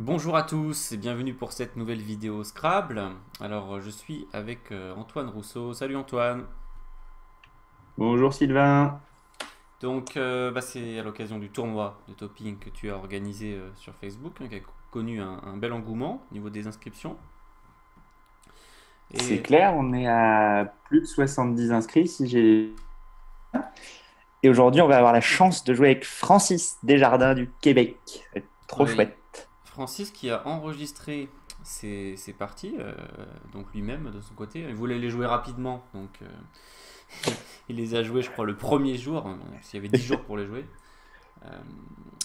Bonjour à tous et bienvenue pour cette nouvelle vidéo Scrabble. Alors je suis avec Antoine Rousseau. Salut Antoine. Bonjour Sylvain. Donc c'est à l'occasion du tournoi de topping que tu as organisé sur Facebook, qui a connu un bel engouement au niveau des inscriptions. C'est Et clair, on est à plus de 70 inscrits si j'ai. Et aujourd'hui, on va avoir la chance de jouer avec Francis Desjardins du Québec. Ça va être trop oui, chouette. Francis qui a enregistré ses parties, donc lui-même de son côté, il voulait les jouer rapidement, donc il les a joués je crois le premier jour, parce qu'il y avait 10 jours pour les jouer. Euh,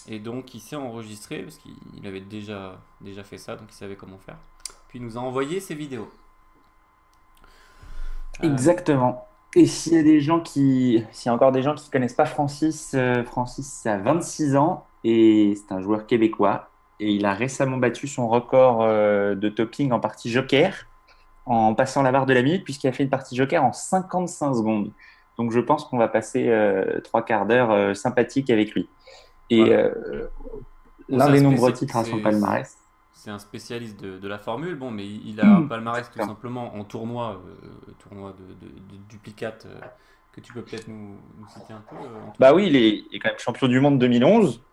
et donc il s'est enregistré parce qu'il avait déjà fait ça, donc il savait comment faire. Puis il nous a envoyé ses vidéos. Euh, Exactement. Et s'il y a encore des gens qui connaissent pas Francis, Francis a 26 ans et c'est un joueur québécois. Et il a récemment battu son record de topping en partie joker en passant la barre de la minute puisqu'il a fait une partie joker en 55 secondes. Donc je pense qu'on va passer trois quarts d'heure sympathique avec lui. Et voilà. Bon, l'un des nombreux titres à son palmarès. c'est un spécialiste de la formule, bon, mais il a un palmarès tout Exactement. simplement en tournoi de duplicate que tu peux peut-être nous citer un peu, Bah Antoine. oui, il est quand même champion du monde 2011,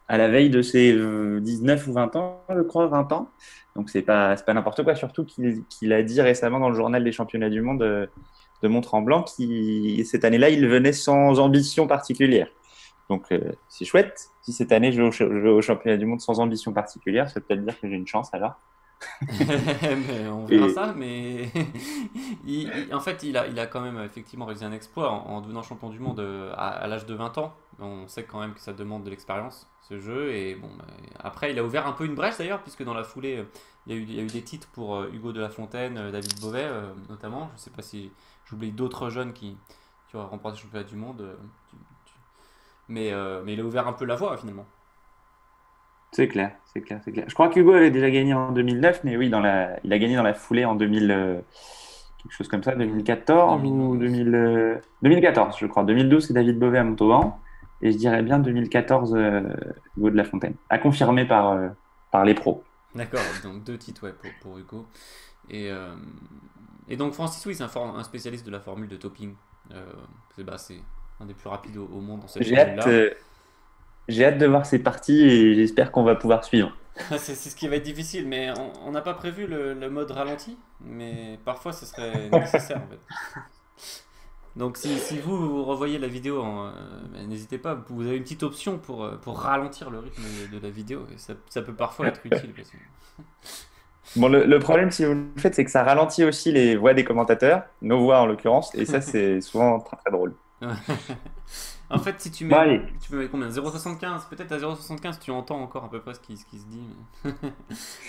à la veille de ses 19 ou 20 ans, je crois, 20 ans. Donc c'est pas n'importe quoi, surtout qu'il a dit récemment dans le journal des championnats du monde de Mont-Tremblant qui cette année-là, il venait sans ambition particulière. Donc c'est chouette. Si cette année je vais au championnat du monde sans ambition particulière, ça veut peut-être dire que j'ai une chance alors. Mais on verra Et ça, mais en fait, il a quand même effectivement réalisé un exploit en devenant champion du monde à l'âge de 20 ans. On sait quand même que ça demande de l'expérience, ce jeu. Et bon, bah, après, il a ouvert un peu une brèche d'ailleurs, puisque dans la foulée, il y a eu des titres pour Hugo de la Fontaine, David Beauvais notamment. Je ne sais pas si j'oublie d'autres jeunes qui auraient remporté le championnat du monde. Mais il a ouvert un peu la voie finalement. c'est clair, c'est clair, c'est clair. Je crois qu'Hugo avait déjà gagné en 2009, mais oui, il a gagné dans la foulée en 2000, quelque chose comme ça, 2014 ou 2011. 2014, je crois. 2012, c'est David Beauvais à Montauban. Et je dirais bien 2014, Hugo de la Fontaine. À confirmer par les pros. D'accord, donc deux titres ouais, pour Hugo. Et, euh, et donc Francis, oui, c'est un spécialiste de la formule de topping. C'est un des plus rapides au monde dans cette J'ai hâte, formule-là. j'ai hâte de voir ces parties et j'espère qu'on va pouvoir suivre. C'est ce qui va être difficile, mais on n'a pas prévu le mode ralenti, mais parfois ce serait nécessaire en fait. Donc si vous revoyez la vidéo, n'hésitez pas, vous avez une petite option pour ralentir le rythme de la vidéo, et ça peut parfois être utile. Parce que... Bon, le problème, si vous le faites, c'est que ça ralentit aussi les voix des commentateurs, nos voix en l'occurrence, et ça, c'est souvent très très drôle. En fait, si Bon, allez, tu mets combien 0,75, peut-être à 0,75 tu entends encore à peu près ce qui se dit.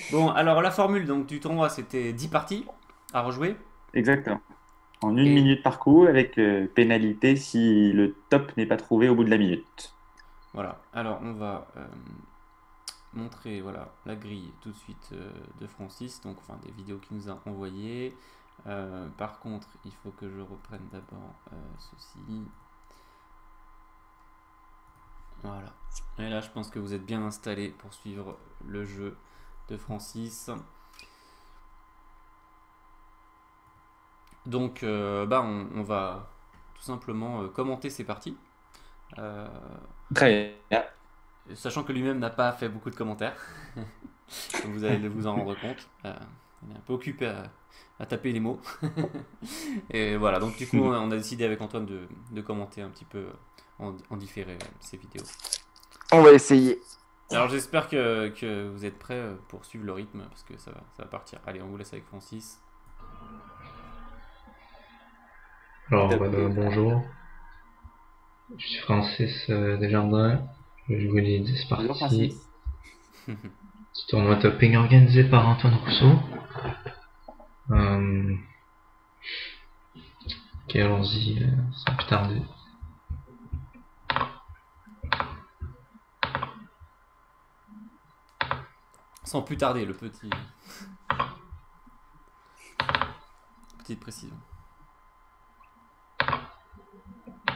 Bon, alors la formule donc, du tournoi, c'était 10 parties à rejouer. exactement. En une Et minute par coup, avec pénalité si le top n'est pas trouvé au bout de la minute. voilà, alors on va montrer voilà, la grille tout de suite de Francis, donc enfin des vidéos qu'il nous a envoyées. Par contre, il faut que je reprenne d'abord ceci. Voilà. Et là, je pense que vous êtes bien installés pour suivre le jeu de Francis. Donc, on va tout simplement commenter ces parties. Euh, Très bien. Sachant que lui-même n'a pas fait beaucoup de commentaires. Donc vous allez vous en rendre compte. Il est un peu occupé à taper les mots. Et voilà, donc du coup, on a décidé avec Antoine de commenter un petit peu en différé ces vidéos. On va essayer. Alors j'espère que vous êtes prêts pour suivre le rythme, parce que ça va partir. Allez, on vous laisse avec Francis. Alors, Top. bonjour, je suis Francis Desjardins. Je vais jouer les 10 Bonjour parties Francis. du tournoi topping organisé par Antoine Rousseau. Euh, ok, allons-y sans plus tarder. Sans plus tarder, petite précision.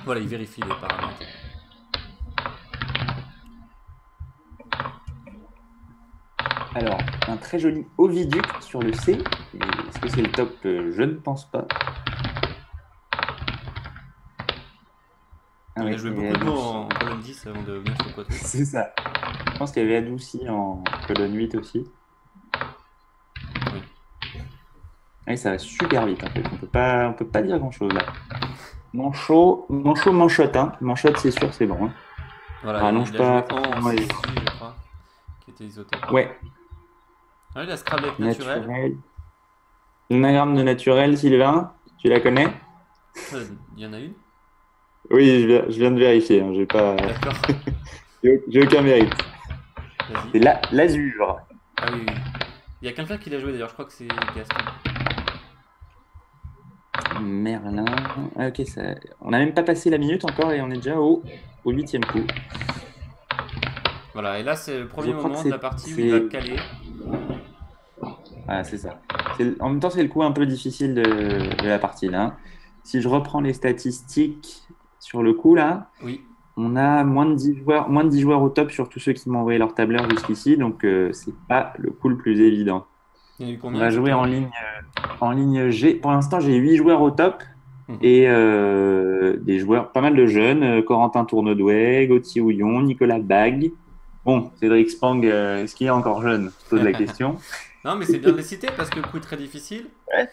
Voilà, il vérifie les paramètres. Alors, un très joli oviduc sur le C. Et est-ce que c'est le top? Je ne pense pas. Ah Il oui, a joué il y beaucoup avait de mots Adouci. en colonne 10 avant de venir sur le Poitou. C'est ça. Je pense qu'il y avait Adouci en colonne 8 aussi. Oui. Oui, ça va super vite en fait. On peut pas dire grand-chose là. Manchot, manchotte. Hein. Manchotte, c'est sûr, c'est bon. Hein. Voilà, Rallonge il a pas joué en forcément les- 6 je crois, qui était isotope. Ouais, Ah, il a Scrabble avec naturel. naturel. L'anagramme de naturel, Sylvain, tu la connais? Il y en a une. Oui, je viens de vérifier. Hein. D'accord, J'ai aucun mérite. C'est vas-y. l'azur. Ah oui, oui. Il y a quelqu'un qui l'a joué d'ailleurs, je crois que c'est Gaston. Merlin. Ah, ok, ça... on n'a même pas passé la minute encore et on est déjà au 8e coup. Voilà, et là c'est le Je premier crois que moment de la partie où il va caler. Ah, c'est ça. En même temps, c'est le coup un peu difficile de la partie là. Si je reprends les statistiques sur le coup là, Oui, on a moins de 10 joueurs au top sur tous ceux qui m'ont envoyé leur tableur jusqu'ici, donc c'est pas le coup le plus évident. il y en a eu On combien va jouer exactement? en ligne G. Pour l'instant, j'ai 8 joueurs au top Mhm. et des joueurs, pas mal de jeunes. Corentin Tournedouet, Gauthier Houillon, Nicolas Bag. Bon, Cédric Spang, est-ce qu'il est encore jeune? Je pose la question. Non, mais c'est bien de les citer parce que le coup est très difficile. Ouais,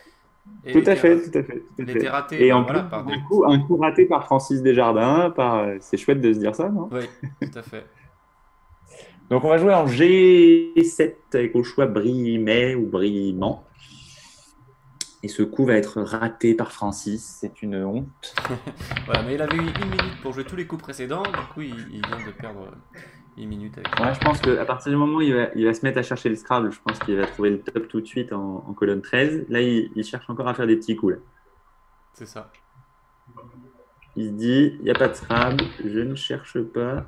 Et tout à fait, tout à fait, tout à il était fait. raté, Et bah en plus, voilà, par des. un coup raté par Francis Desjardins, c'est chouette de se dire ça, non? Oui, tout à fait. Donc on va jouer en G7 avec au choix Brimet ou Brimant. Et ce coup va être raté par Francis, c'est une honte. Voilà, mais il avait eu 1 minute pour jouer tous les coups précédents, du coup il vient de perdre 1 minute avec ça. Ouais, je pense qu'à partir du moment où il va se mettre à chercher le Scrabble, je pense qu'il va trouver le top tout de suite en colonne 13. Là, il cherche encore à faire des petits coups. Là. C'est ça. Il se dit, il n'y a pas de Scrabble, je ne cherche pas.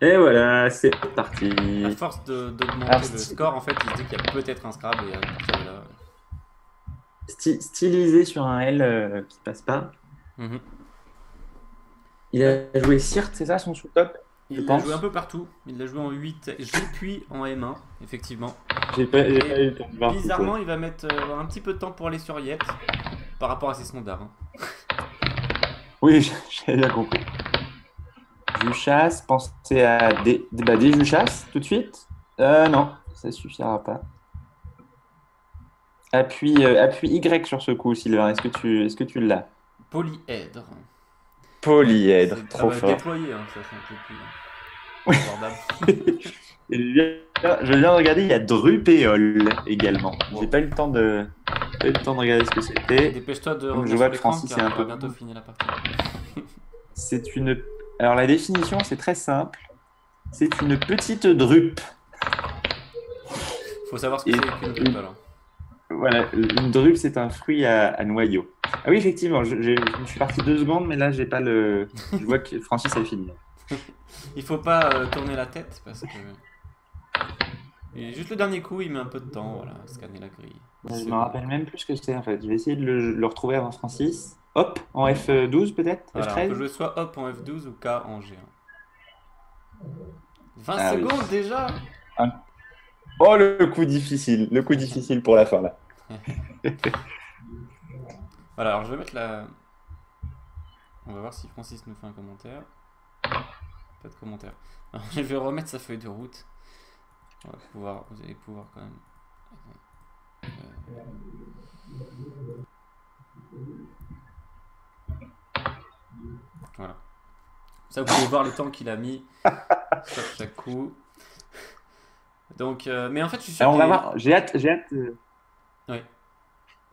Et voilà, c'est parti. À force d'augmenter Alors, le score, en fait, il se dit qu'il y a peut-être un Scrabble et à partir de là. Stylisé sur un L qui passe pas. Mhm. Il a joué Sirte, c'est ça son sous-top? Je Il l'a pense. joué un peu partout. Il l'a joué en 8 G puis en M1, effectivement. J'ai pas eu Et le temps de voir. bizarrement, il va mettre un petit peu de temps pour aller sur Yet par rapport à ses standards. Hein. Oui, j'ai bien compris. Juchasse, pensez à des Juchasse tout de suite? Non, ça suffira pas. Appuie Y sur ce coup, Sylvain. Est-ce que tu l'as? Polyèdre. Polyèdre, trop bah, fort. déployé, hein, ça c'est un peu plus abordable. Et je viens de regarder, il y a Drupéole également. J'ai pas eu le temps de regarder ce que c'était. Dépêche-toi de Donc, revenir je vois sur que l'écran Francis car est un on aura peu bientôt fini la partie. C'est une. Alors la définition, c'est très simple. C'est une petite drupe. Faut savoir ce que Et- c'est qu'une drupe alors. Voilà, une drupe, c'est un fruit à noyau. Ah oui, effectivement, je me suis parti 2 secondes, mais là, j'ai pas le. Je vois que Francis a fini. Il faut pas tourner la tête parce que. Et juste le dernier coup, il met un peu de temps, voilà, à scanner la grille. Je me rappelle même plus ce que c'est en fait. Je vais essayer de le retrouver avant Francis. Hop, en F12 peut-être? Voilà, on peut F13? jouer soit hop en F12 ou K en G1. 20 Ah oui. secondes déjà. Oh, le coup difficile pour la fin là. Voilà, alors je vais mettre la. On va voir si Francis nous fait un commentaire. Pas de commentaire. Alors, je vais remettre sa feuille de route. Vous allez pouvoir quand même. Voilà. Ça, vous pouvez voir le temps qu'il a mis sur chaque coup. Donc, mais en fait, je suis sûr Alors on va qu'il est... voir. J'ai hâte. Oui.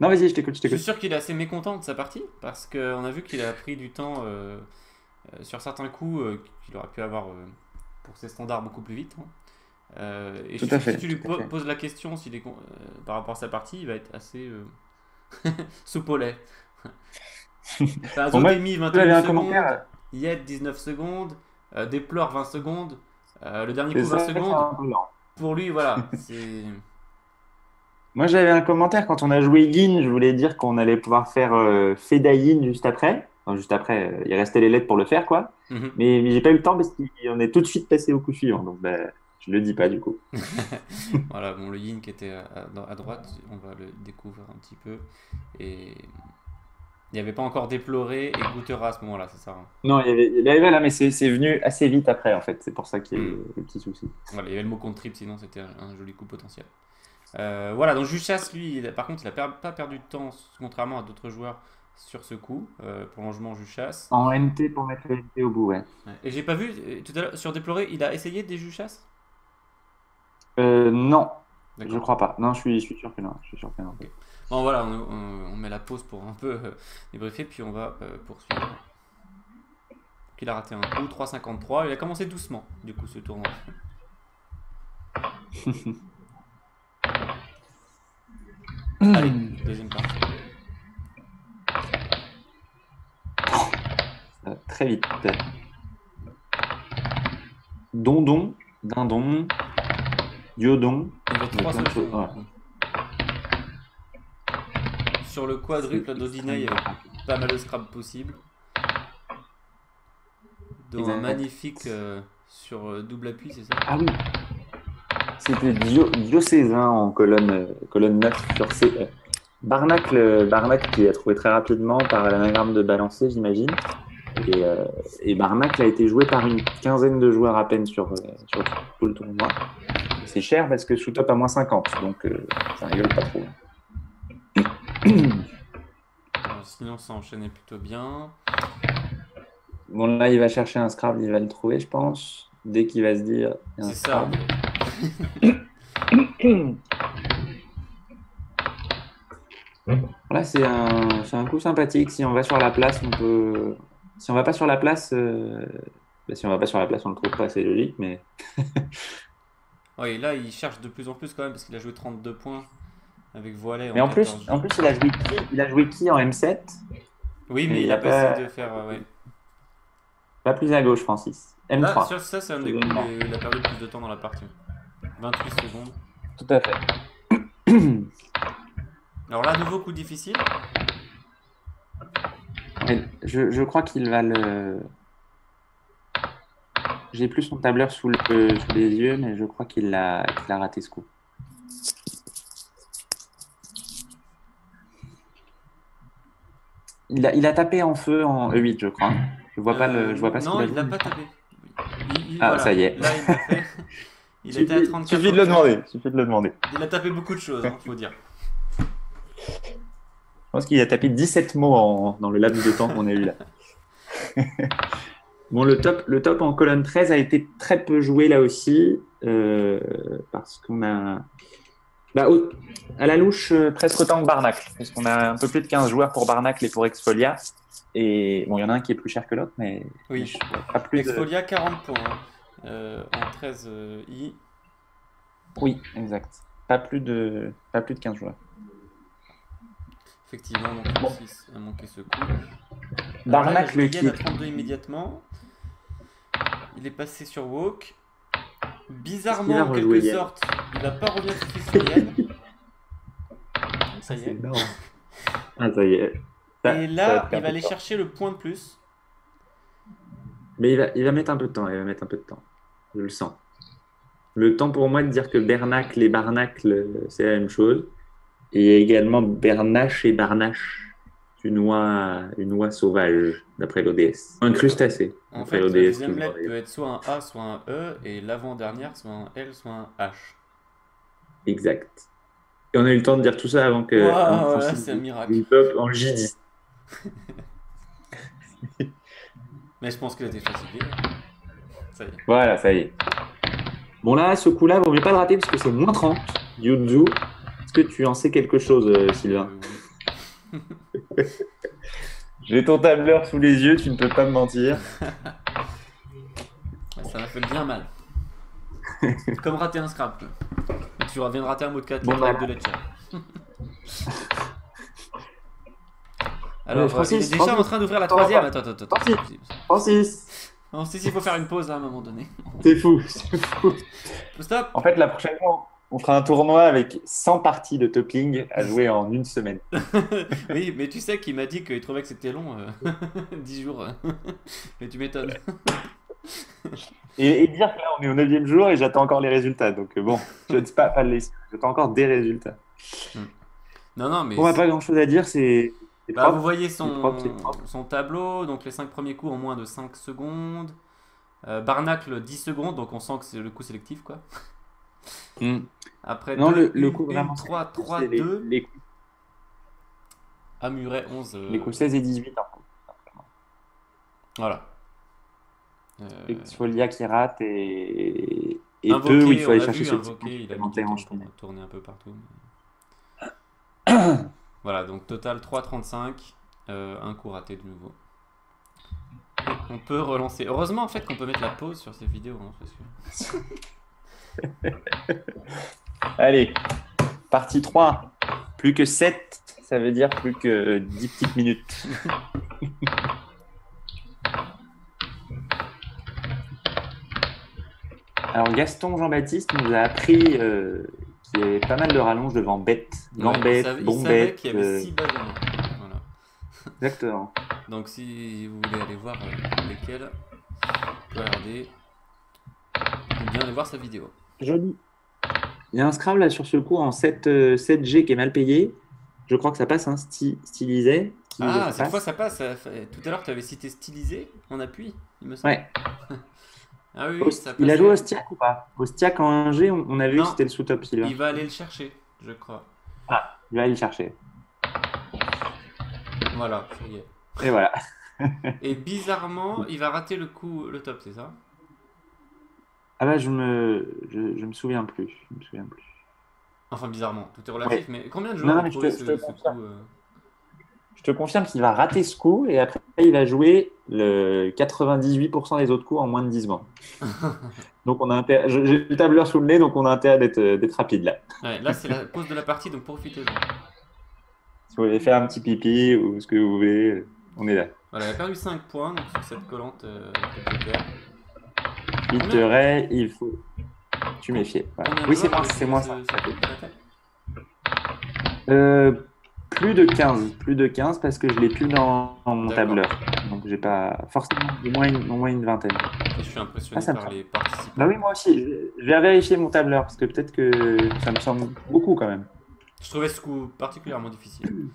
Non, vas-y, je t'écoute. Je suis sûr qu'il est assez mécontent de sa partie parce qu'on a vu qu'il a pris du temps sur certains coups qu'il aurait pu avoir pour ses standards beaucoup plus vite. Hein. Et Tout je suis à sûr que fait, si tu lui tout à fait. poses la question par rapport à sa partie, il va être assez soupe au lait. Enfin, Bon, moi, Zodemi j'avais 21 un secondes, commentaire. Yet 19 secondes, Déplore 20 secondes, le dernier C'est coup 20 ça, c'est secondes. un peu lent. Pour lui, voilà, c'est... Moi, j'avais un commentaire quand on a joué Yin. Je voulais dire qu'on allait pouvoir faire Fedayin juste après. Enfin, juste après, il restait les lettres pour le faire, quoi. Mhm. Mais j'ai pas eu le temps parce qu'on est tout de suite passé au coup suivant. Donc, bah, Je le dis pas du coup. Voilà, bon, le yin qui était à droite, on va le découvrir un petit peu. Et il n'y avait pas encore déploré et Goutera à ce moment-là, c'est ça, hein. Non, il y avait là, mais c'est venu assez vite après, en fait. C'est pour ça qu'il y a eu le petit souci. Voilà, il y avait le mot contre triple, sinon c'était un joli coup potentiel. Voilà, donc Juchas, lui, par contre, il n'a pas perdu de temps, contrairement à d'autres joueurs, sur ce coup. Prolongement Juchas. En NT pour mettre le NT au bout, ouais. Ouais. Et j'ai pas vu, tout à l'heure, sur déploré, il a essayé des Juchas? Non, je D'accord. crois pas. Non, je suis sûr que non. Je suis sûr que non. Ok. Bon, voilà, on met la pause pour un peu débriefer, puis on va poursuivre. Donc, il a raté un coup, 3,53. Il a commencé doucement, du coup, ce tournoi. Allez, deuxième partie. Très vite. Dindon, diodon. Il y avait trois plein de options. choses, ouais. Du coup. Sur le quadruple d'Odinei, il y avait pas mal de scrap possible. Dont un Exact. magnifique sur double appui, c'est ça? Ah oui. C'était diocésain en colonne 9 sur C. Barnacle qui a trouvé très rapidement par l'anagramme de balancer, j'imagine. Et Barnacle a été joué par une quinzaine de joueurs à peine sur tout le tournoi. C'est cher parce que sous top à moins 50, donc ça rigole pas trop. Alors, sinon, ça enchaînait plutôt bien. Bon, là, il va chercher un Scrabble, il va le trouver, je pense. Dès qu'il va se dire. Il y a un C'est ça. Scrabble. Là, c'est un coup sympathique. Si on va sur la place, on peut. Si on va pas sur la place, si on va pas sur la place, on le trouve pas, c'est logique, mais. Oui, là, il cherche de plus en plus quand même parce qu'il a joué 32 points avec Voilet Mais en plus, 14. il a joué qui en M7? Oui, mais Mais il a pas essayé de faire. Ouais. Pas plus à gauche, Francis. M3. Là, sur ça, c'est un des coups Seconde. où il a perdu le plus de temps dans la partie. 28 secondes. Tout à fait. Alors là, nouveau coup difficile. Ouais, je crois qu'il va le. J'ai plus son tableur sous les yeux, mais je crois qu'il a raté ce coup. Il a tapé en feu en E8, je crois. Je vois pas ce qu'il Non, a il dit. l'a pas tapé. Ah, Voilà. ça y est. Là, il l'a fait. Il était à 34. Suffit de le demander. Il a tapé beaucoup de choses, faut dire. Je pense qu'il a tapé 17 mots dans le laps de temps qu'on a eu là. Bon, le top en colonne 13 a été très peu joué là aussi, parce qu'on a, à la louche, presque autant que Barnacle, puisqu'on a un peu plus de 15 joueurs pour Barnacle et pour Exfolia. Et bon, il y en a un qui est plus cher que l'autre, mais Oui. pas plus de... Exfolia, 40 points. En 13 I. Oui, exact. Pas plus de 15 joueurs. Effectivement, donc Bon. 6 a manqué ce coup. Barnacle il qui à 32 immédiatement. Il est passé sur Walk. Bizarrement, en rejoué quelque Yen. sorte, il n'a pas revenir sur fils sur Yen. Ça y est. énorme. Ah, ça y est. Et là, il va aller chercher le point de plus. Mais il va mettre un peu de temps. Je le sens. Le temps pour moi de dire que Bernacle et Barnacle, c'est la même chose. Et également Bernache et Barnache. Une oie sauvage, d'après l'ODS. Un crustacé. En d'après fait, la l'ODS, deuxième toujours, lettre d'ailleurs. peut être soit un A, soit un E, et l'avant-dernière, soit un L, soit un H. Exact. Et on a eu le temps de dire tout ça avant que Waouh, avant voilà, Francis c'est un miracle. du top en J10. Mais je pense qu'il a été fatigué. Ça y est. Voilà, ça y est. Bon là, ce coup-là, vaut mieux pas le rater parce que c'est moins 30. Yuzu. Est-ce que tu en sais quelque chose, Sylvain? Oui. J'ai ton tableur sous les yeux, tu ne peux pas me mentir. Ça m'a fait bien mal. Comme rater un scrap. Mais tu viens de rater un mot de 4 Bon, avec bah. de Lecce. Alors, Francis, il est déjà Francis, en train d'ouvrir la troisième. Attends. Francis, Non, si, il faut faire une pause là, à un moment donné. c'est fou. Stop. En fait, la prochaine fois, on fera un tournoi avec 100 parties de toppling à jouer en une semaine. Oui, mais tu sais qu'il m'a dit qu'il trouvait que c'était long, 10 jours. Mais tu m'étonnes. Et dire que là, on est au 9e jour et j'attends encore les résultats. Donc bon, je ne dis pas le laisser. J'attends encore des résultats. Hmm. Non, non, mais On n'a pas grand-chose à dire, c'est bah, vous propre. voyez C'est propre, c'est propre. son tableau, donc les 5 premiers coups en moins de 5 secondes. Barnacle 10 secondes, donc on sent que c'est le coup sélectif quoi. Hmm. Après Non, 2, le 1, coup 1, vraiment 3, sélectif, 3, c'est 2. les coups, Amuret 11. les coups 16 et 18. Voilà. Exfolia qui rate et peu où il Invoqué, faut on aller a chercher vu, ce petit point Invoqué, il a mis du supplémentaire en temps pour finale. tourner un peu partout. Voilà, donc total 3,35. Un coup raté de nouveau. Et on peut relancer. Heureusement en fait qu'on peut mettre la pause sur ces vidéos. Hein, parce que... Allez, partie 3. Plus que 7, ça veut dire plus que 10 petites minutes. Alors Gaston Jean-Baptiste nous a appris qu'il y avait pas mal de rallonges devant Bête, Gambette, il savait qu'il y avait Bombette. 6 bases en main. Voilà. Exactement. Donc si vous voulez aller voir lesquelles, vous pouvez regarder ou bien aller voir sa vidéo. Joli. Il y a un Scrabble là sur ce coup en 7G qui est mal payé. Je crois que ça passe, hein, stylisé. Ah, cette fois ça passe. Tout à l'heure tu avais cité stylisé en appui, il me semble. Ouais. Ah oui, ça Il a passait. joué au Stiac ou pas? Au Stiac en 1G, on a vu Non. que c'était le sous-top Sylvain. Il va aller le chercher, je crois. Ah, il va aller le chercher. Voilà, ça y est. Et voilà. Et bizarrement, il va rater le coup, le top, c'est ça? Ah bah je me souviens plus. Je me souviens plus. Enfin, bizarrement, tout est relatif, Ouais. mais combien de Non, joueurs ont mais trouvé je ce te coup confirme. Je te confirme qu'il va rater ce coup et après il va jouer le 98% des autres coups en moins de 10 secondes. Donc on a intérêt. J'ai le tableur sous le nez, donc on a intérêt d'être rapide là. Ouais, là, c'est la pause de la partie, donc profitez-en. Si vous voulez faire un petit pipi ou ce que vous voulez, on est là. Voilà, il a perdu 5 points donc sur cette collante joker. Il te reste, il faut. Tu méfies. Voilà. Combien de Oui, c'est joueurs moi, c'est moi ça. raté Plus de 15. Plus de 15 parce que je l'ai plus dans mon D'accord. tableur. Donc j'ai pas. Forcément, au moins une vingtaine. Et je suis impressionné Ça me par semble. les participants. Bah oui, moi aussi. Je vais vérifier mon tableur parce que peut-être que ça me semble beaucoup quand même. Je trouvais ce coup particulièrement difficile.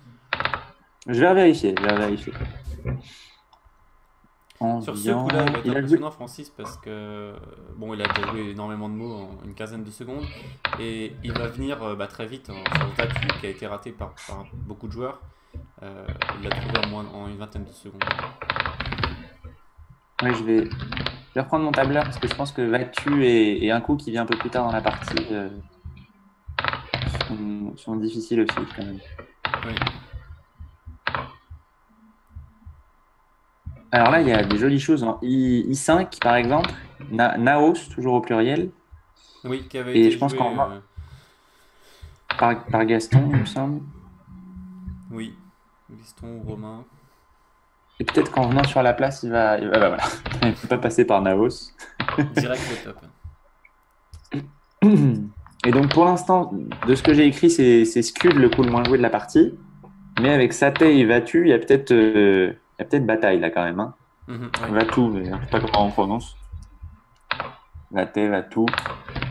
Je vais vérifier. Sur ce coup-là, il va être Il a joué. impressionnant, Francis, parce que bon, il a déjà joué énormément de mots en une quinzaine de secondes, et il va venir très vite sur Zatu, qui a été raté par beaucoup de joueurs. Il l'a trouvé en une vingtaine de secondes. Ouais, je vais reprendre mon tableur parce que je pense que Vatu et un coup qui vient un peu plus tard dans la partie sont difficiles aussi quand même. Oui. Alors là, il y a des jolies choses en I5 par exemple, Naos, toujours au pluriel, Oui, qui avait Et été je pense joué. qu'en par Gaston, il me semble. Oui, Gaston ou Romain. Et peut-être qu'en venant sur la place, bah voilà. Il ne peut pas passer par Naos. Direct le top. Et donc pour l'instant, de ce que j'ai écrit, c'est Scud le coup le moins joué de la partie. Mais avec Satay et Vatu, il y a peut-être bataille là quand même. Hein. Ouais. Vatu, mais je ne sais pas comment on prononce. Vatu.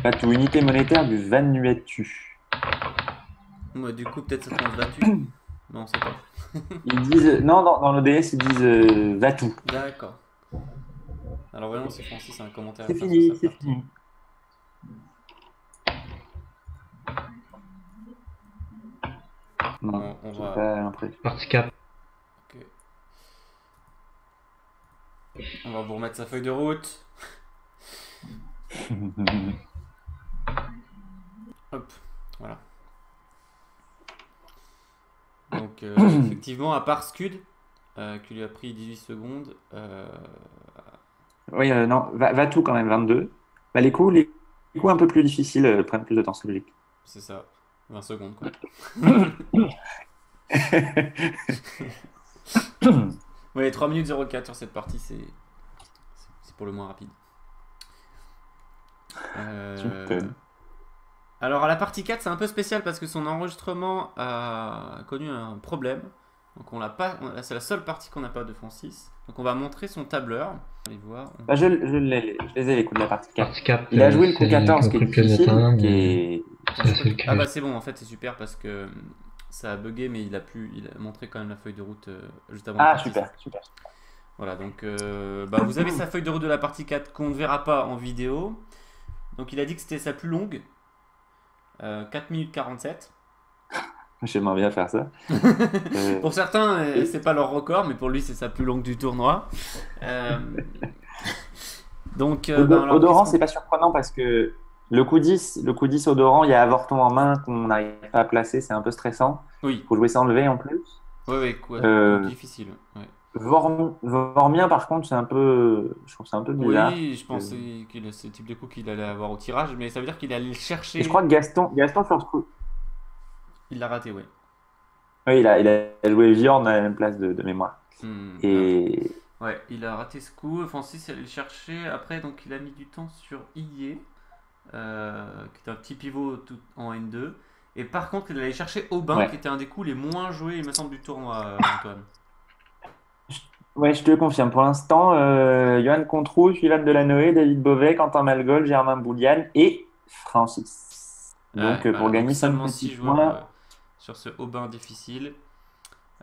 Vatu, unité monétaire du Vanuatu. Ouais, du coup, peut-être ça prononce Vatu. Non, on sait pas. Ils disent, non, dans l'ODS, ils disent Vatu. D'accord. Alors voyons si Francis a un commentaire. C'est à faire fini, sur sa c'est partie. fini. Non, On j'ai va. pas l'impression. Partie 4. Ok. On va vous remettre sa feuille de route. Hop, voilà. Donc effectivement, à part Scud, qui lui a pris 18 secondes, Oui, non, Vatu quand même, 22. Bah, les coups un peu plus difficiles prennent plus de temps, c'est logique. c'est ça, 20 secondes quoi. Ouais, 3 minutes 04 sur cette partie, c'est pour le moins rapide. Alors à la partie 4, c'est un peu spécial parce que son enregistrement a connu un problème. Donc on l'a pas, c'est la seule partie qu'on n'a pas de Francis. Donc on va montrer son tableur. Allez voir. Bah, je les ai les coups de la partie 4. Partie 4, Il a joué le coup c'est 14 qui est compris plus difficile, matin, qui mais est... c'est la seule que Ah bah c'est bon, en fait c'est super parce que ça a bugué, mais il a montré quand même la feuille de route juste avant la Ah, partie. super. Voilà, donc bah, vous avez sa feuille de route de la partie 4 qu'on ne verra pas en vidéo. Donc il a dit que c'était sa plus longue, 4 minutes 47. J'aimerais bien faire ça. Pour certains, c'est pas leur record, mais pour lui, c'est sa plus longue du tournoi. Donc, alors, Odorant, c'est pas surprenant parce que le coup 10 Odorant, il y a avorton en main qu'on n'arrive pas à placer, c'est un peu stressant. Oui, Il faut jouer ça enlevé en plus. oui, quoi, difficile. Ouais. Vormien, par contre, je trouve ça un peu bizarre. Oui, je pensais qu'il a ce type de coup qu'il allait avoir au tirage, mais ça veut dire qu'il allait le chercher. Et je crois que Gaston sur ce coup. Il l'a raté, oui. Oui, il a joué Viorne à la même place de mémoire. Et Ouais, il a raté ce coup. Francis allait le chercher. Après, donc il a mis du temps sur Ié, qui était un petit pivot tout en N2. Et par contre, il allait chercher Aubin, Ouais. qui était un des coups les moins joués, il me semble, du tournoi, Antoine. ouais, je te le confirme. Pour l'instant, Johan Controu, Sylvain Delanoë, David Beauvais, Quentin Malgol, Germain Boulian et Francis. Donc, Ouais, pour voilà, gagner donc 5 seulement petits 6 joueurs points, sur ce Aubin difficile.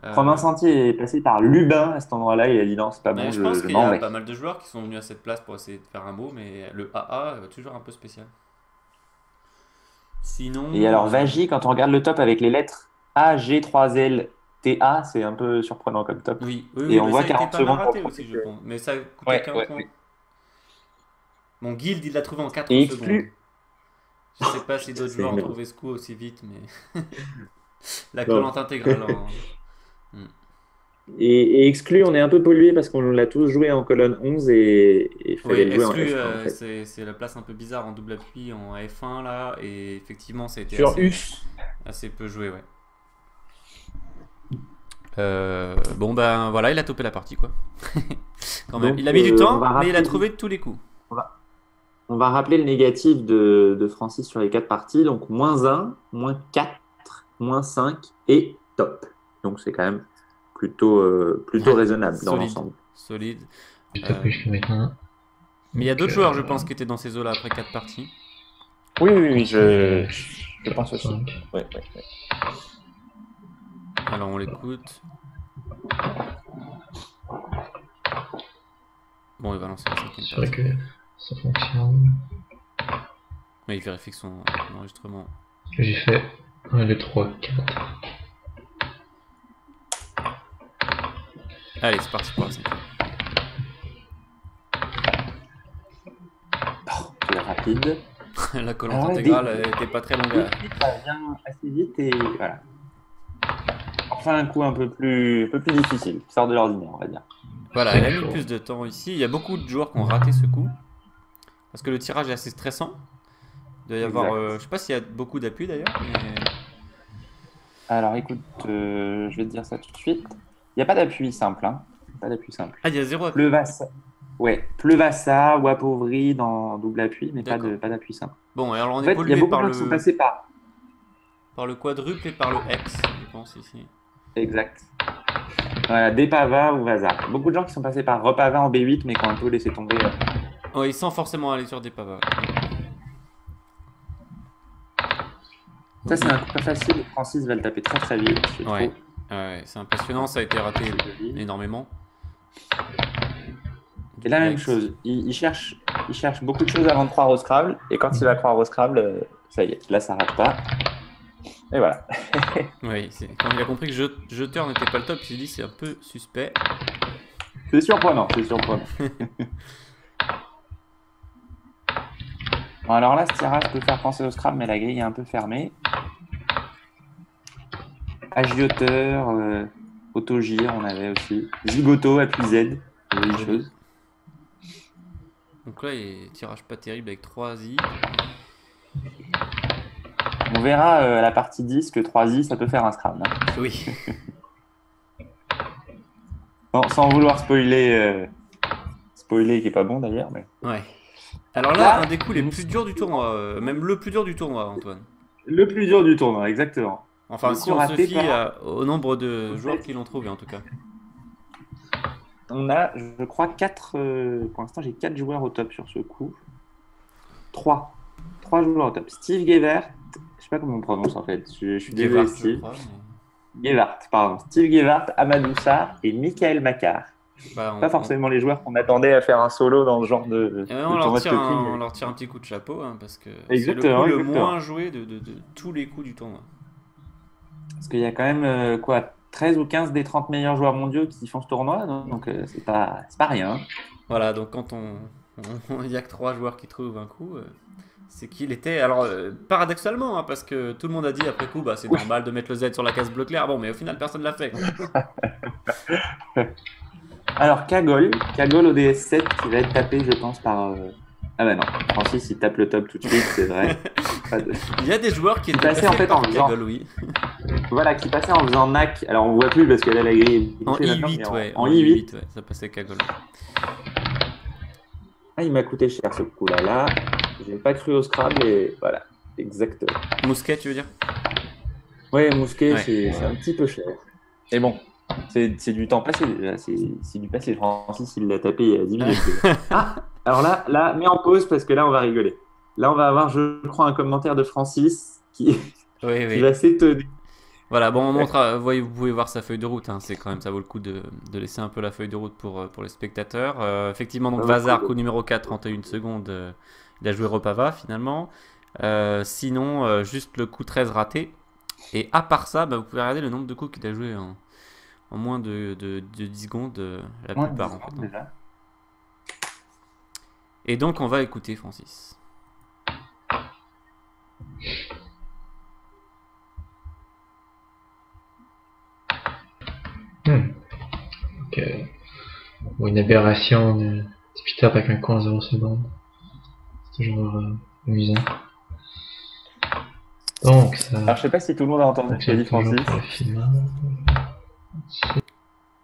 Romain Sentier est passé par Lubin à cet endroit-là. Il a dit non, c'est pas Mais bon, je pense je qu'il y m'en a vais. pas mal de joueurs qui sont venus à cette place pour essayer de faire un mot, mais le AA toujours un peu spécial. Sinon. Et alors, Vagy, quand on regarde le top avec les lettres A, G, 3L, TA, c'est un peu surprenant comme top. Oui, Et on mais voit ça a été 40 pas mal secondes raté pour aussi, je pense. Mais ça coûtait Ouais, 15 ouais, points. ouais. Bon, Guild, il l'a trouvé en 4 Et secondes. exclu. Je sais pas si d'autres C'est joueurs ont énorme. trouvé ce coup aussi vite, mais. La Non. collante intégrale. Et exclu, on est un peu pollué parce qu'on l'a tous joué en colonne 11 et il Oui, fallait le jouer en exclu, F1 en fait. c'est la place un peu bizarre en double appui en F1 là, et effectivement, ça a été Sur US. assez peu joué, ouais. Bon, ben voilà, il a topé la partie quoi. Quand même. Donc, Il a mis du on temps, va mais il a rappeler- trouvé tous les coups. On va rappeler le négatif de Francis sur les 4 parties. Donc, -1, -4, -5 et top. Donc, c'est quand même plutôt raisonnable dans Solide. l'ensemble. Solide. j'ai tapé jusqu'à maintenant. Mais il y a Donc, d'autres joueurs, je pense, qui étaient dans ces eaux-là après 4 parties. Oui, je pense aussi. cinq. Ouais. Alors on l'écoute. Bon, il va lancer la cinquième C'est vrai partie. que ça fonctionne. Mais il vérifie que son enregistrement. J'ai fait 1, 2, 3, 4. Allez, c'est parti pour la cinquième. C'est rapide. La collante Ah ouais, intégrale elle était pas très longue. Ça vient assez vite et voilà. Enfin, un coup un peu plus difficile, qui sort de l'ordinaire, on va dire. Voilà, elle a mis plus de temps ici. Il y a beaucoup de joueurs qui ont raté ce coup. Parce que le tirage est assez stressant. Il doit y avoir. Exact. Je sais pas s'il y a beaucoup d'appui d'ailleurs. Mais... Alors écoute, je vais te dire ça tout de suite. Il n'y a pas d'appui simple, hein. Pas d'appui simple. Ah, il y a zéro appui. Pleuvassa, ouais, Pleuvassa ou appauvri dans double appui, mais pas d'appui simple. Bon, et alors on En est fait, il y a pollué beaucoup de par gens le... qui sont passés par. par le quadruple et par le X, je pense ici. Exact. Voilà, Depava ou Vaza. Beaucoup de gens qui sont passés par Repava en B8, mais qui ont un peu laissé tomber. Oui, sans forcément aller sur des pavas. Ça, c'est un coup pas facile. Francis va le taper très très vite. je Ouais. trouve. Ouais, c'est impressionnant, ça a été raté énormément. Et la même X. chose, il cherche beaucoup de choses avant de croire au Scrabble, et quand il va croire au Scrabble, ça y est, là ça rate pas. Et voilà. Oui, quand il a compris que jeteur n'était pas le top, il s'est dit c'est un peu suspect. C'est surprenant, c'est surprenant. Bon, alors là, ce tirage peut faire penser au Scrabble, mais la grille est un peu fermée. Agioteur, autogire, on avait aussi. Zigoto, appui Z, jolie chose. Donc là, il y a tirage pas terrible avec 3 I. On verra à la partie 10 que 3i, ça peut faire un Scrabble. Hein. Oui. Sans vouloir spoiler qui est pas bon d'ailleurs. Mais... Ouais. Alors là, un des coups les plus durs du tournoi, même le plus dur du tournoi, Antoine. Le plus dur du tournoi, exactement. Enfin, Le si coup on se raté fie au nombre de En joueurs fait, qui l'ont trouvé, en tout cas. on a, je crois, 4. Pour l'instant, j'ai 4 joueurs au top sur ce coup. 3. 3 joueurs au top. Steve Gevert. Je sais pas comment on prononce en fait. Je suis désolé, Gevart, je Steve. crois. Gevart, pardon. Steve Gevart, Amadou Sarr et Michael Makar. Bah, Pas forcément les joueurs qu'on attendait à faire un solo dans ce genre de, Et de tournoi de coaching. on leur tire un petit coup de chapeau, hein, parce que c'est le coup Exactement, le exactement. moins joué de tous les coups du tournoi. Parce qu'il y a quand même 13 ou 15 des 30 meilleurs joueurs mondiaux qui font ce tournoi, donc c'est pas rien. Voilà, donc quand il y a que 3 joueurs qui trouvent un coup, c'est qu'il était. Alors, paradoxalement, hein, parce que tout le monde a dit après coup, bah, c'est normal de mettre le Z sur la case bleu clair. Bon, mais au final, personne l'a fait. Alors, Kagol au DS7 qui va être tapé, je pense, par. Ah bah non, Francis il tape le top tout de suite, c'est vrai. Il y a des joueurs qui étaient passait en fait par en faisant. Kagol, oui. Voilà, qui passait en faisant NAC. Alors on voit plus parce que là la grille est En bouffée maintenant, I8, mais ouais. en I8. Ouais, ça passait Kagol. Ah, il m'a coûté cher ce coup-là. Là, j'ai pas cru au Scrabble et voilà, exactement. Mousquet, tu veux dire? Ouais, Mousquet, Ouais. c'est un petit peu cher. Mais bon, c'est du temps passé déjà. C'est du passé. Francis, il l'a tapé il y a 10 minutes. Ah, alors là, mets en pause parce que là, on va rigoler. Là, on va avoir, je crois, un commentaire de Francis qui Oui. va s'étonner. Voilà, bon, on montre, vous pouvez voir sa feuille de route, hein, c'est quand même, ça vaut le coup de laisser un peu la feuille de route pour les spectateurs. Effectivement, donc Vazar, coup numéro 4, 31 secondes, il a joué Repava finalement. Sinon, juste le coup 13 raté. Et à part ça, bah, vous pouvez regarder le nombre de coups qu'il a joué en moins de 10 secondes, la Ouais, plupart en fait. Hein. déjà. Et donc, on va écouter Francis. Donc, bon, une aberration de Tipitap avec un coup en 0 secondes. C'est toujours amusant. Donc, ça. Alors, je sais pas si tout le monde a entendu ce qu'a dit Francis. Pour le final.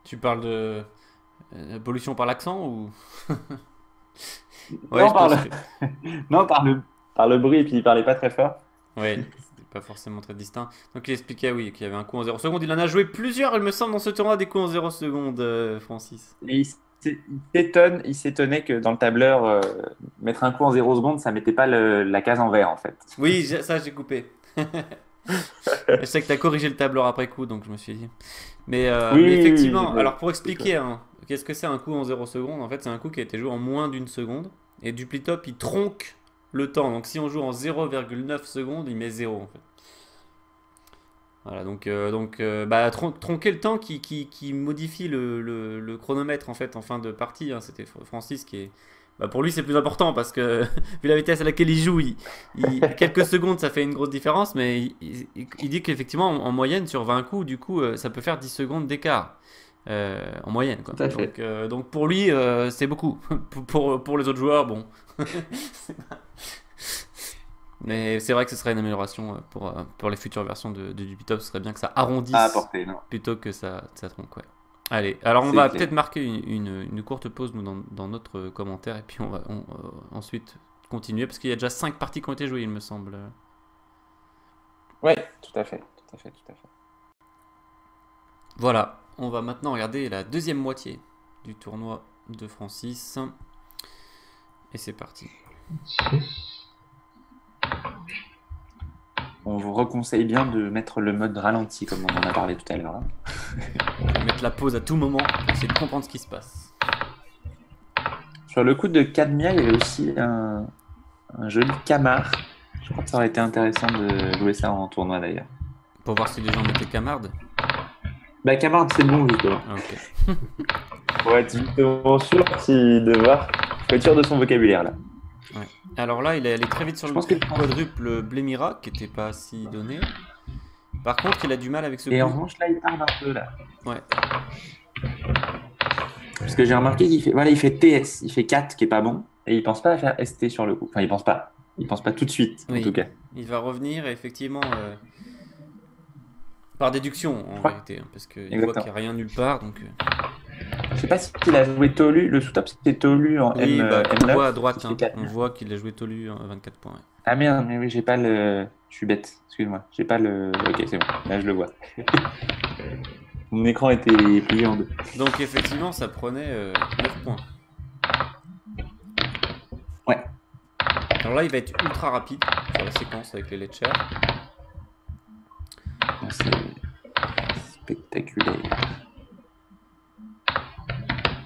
Tu parles de pollution par l'accent ou Non, je pense que... non, par le bruit, et puis il parlait pas très fort. Ouais, c'était pas forcément très distinct. Donc il expliquait, oui, qu'il y avait un coup en 0 secondes. Il en a joué plusieurs, il me semble, dans ce tournoi, des coups en 0 secondes, Francis. Et il s'étonnait que dans le tableur, mettre un coup en 0 secondes, ça mettait pas la case en vert, en fait. Oui, ça j'ai coupé. Je sais que tu as corrigé le tableur après coup, donc je me suis dit. Mais effectivement, oui. alors pour expliquer, hein, qu'est-ce que c'est un coup en 0 secondes? En fait, c'est un coup qui a été joué en moins d'une seconde. Et Duplitop, il tronque le temps. Donc si on joue en 0,9 secondes, il met 0 en fait. Voilà, donc tronquer le temps qui modifie le chronomètre en fait en fin de partie. Hein. C'était Francis qui est. Bah, pour lui, c'est plus important parce que vu la vitesse à laquelle il joue, quelques secondes ça fait une grosse différence. Mais il dit qu'effectivement, en moyenne, sur 20 coups, du coup, ça peut faire 10 secondes d'écart. En moyenne quoi. Tout à fait. Donc pour lui c'est beaucoup. pour les autres joueurs bon. Mais c'est vrai que ce serait une amélioration pour les futures versions de Duplitop. Ce serait bien que ça arrondisse plutôt que ça tronque. Ouais. Allez, alors on va peut-être marquer une courte pause nous dans notre commentaire et puis on va ensuite continuer parce qu'il y a déjà 5 parties qui ont été jouées il me semble. Ouais, tout à fait. Voilà, on va maintenant regarder la deuxième moitié du tournoi de Francis. Et c'est parti. On vous reconseille bien de mettre le mode ralenti, comme on en a parlé tout à l'heure. On va mettre la pause à tout moment pour essayer de comprendre ce qui se passe. Sur le coup de Cadmia, il y avait aussi un joli Camard. Je crois que ça aurait été intéressant de jouer ça en tournoi d'ailleurs. Pour voir si les gens mettaient Camarde. Bah Camard, c'est bon justement. Ok. Pour être justement sûr de voir, faut être sûr de son vocabulaire là. Ouais. Alors là, il est allé très vite sur le quadruple Blémira, qui n'était pas si donné. Par contre, il a du mal avec ce coup. Et en revanche, là, il tarde un peu là. Ouais. Parce que j'ai remarqué qu'il fait TS, il fait 4 qui est pas bon, et il pense pas à faire ST sur le coup. Enfin, il pense pas tout de suite, en tout cas. Il va revenir, effectivement, par déduction, en vérité, hein, parce qu'il voit qu'il n'y a rien nulle part, donc... Je sais pas s'il a joué Tolu. Le sous-top, c'était Tolu en Oui, M, bah, on M9. voit à droite, qui fait hein, 4. on voit qu'il a joué Tolu à 24 points. Ouais. Ah merde, mais oui, j'ai pas le. Je suis bête, excuse-moi. J'ai pas le. Ok, c'est bon. Là, je le vois. Mon écran était plié en deux. Donc effectivement, ça prenait 9 points. Ouais. Alors là, il va être ultra rapide sur la séquence avec les Ledger. C'est spectaculaire.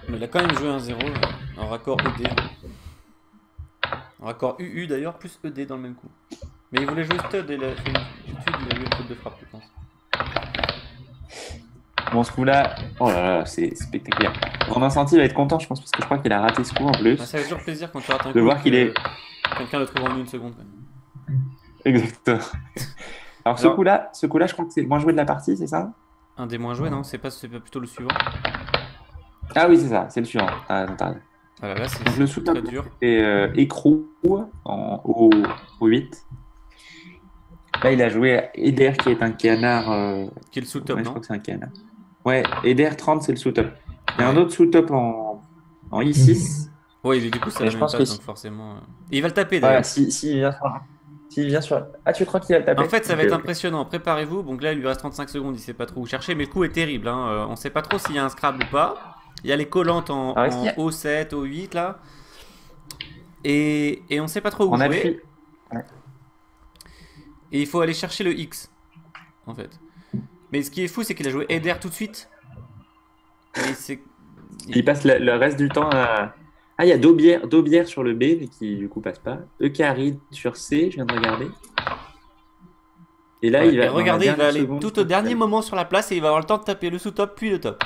Mais il a quand même joué 1-0 en raccord ED. En raccord UU d'ailleurs, plus ED dans le même coup. Mais il voulait jouer stud et il a fait une étude, il a joué une faute de frappe, je pense. Bon, ce coup-là, oh là là, c'est spectaculaire. Romain Santi va être content, je pense, parce que je crois qu'il a raté ce coup en plus. Ah, ça fait toujours plaisir quand tu rates un De coup voir qu'il est. quelqu'un le trouve en une seconde. Ouais. Exactement. Alors, ce coup-là, je crois que c'est le moins joué de la partie, c'est ça? Un des moins joués, non? C'est pas plutôt le suivant? Ah oui, c'est ça, c'est le suivant. T'as raison. Voilà, là, c'est Donc, le très sous-top, dur. c'est Écrou au 8. Là, il a joué Eder, qui est un canard. Qui est le sous-top, Ouais, je non? crois que c'est un canard. Ouais, Eder 30, c'est le sous-top. Il y a un autre sous-top en I6. Oui, mais du coup, ça Et la je même pense passe, que donc forcément. Et il va le taper d'ailleurs. Ouais, s'il vient sur. Ah, tu crois qu'il va le taper? En fait, ça va Ok, être ok. impressionnant. Préparez-vous. Donc là, il lui reste 35 secondes. Il sait pas trop où chercher. Mais le coup est terrible. Hein. On sait pas trop s'il y a un scrap ou pas. Il y a les collantes en Alors, est-ce qu'il y a- O7, O8 là. Et on sait pas trop où On jouer. appuie. Et il faut aller chercher le X. En fait. Mais ce qui est fou, c'est qu'il a joué Eder tout de suite. Et c'est. Il passe le reste du temps à. Ah, il y a Daubière sur le B, mais qui du coup passe pas. Eucaride sur C, je viens de regarder. Et là, Ouais, il va. et regardez, dans il la va aller dernière seconde, tout au dernier moment sur la place et il va avoir le temps de taper le sous-top puis le top.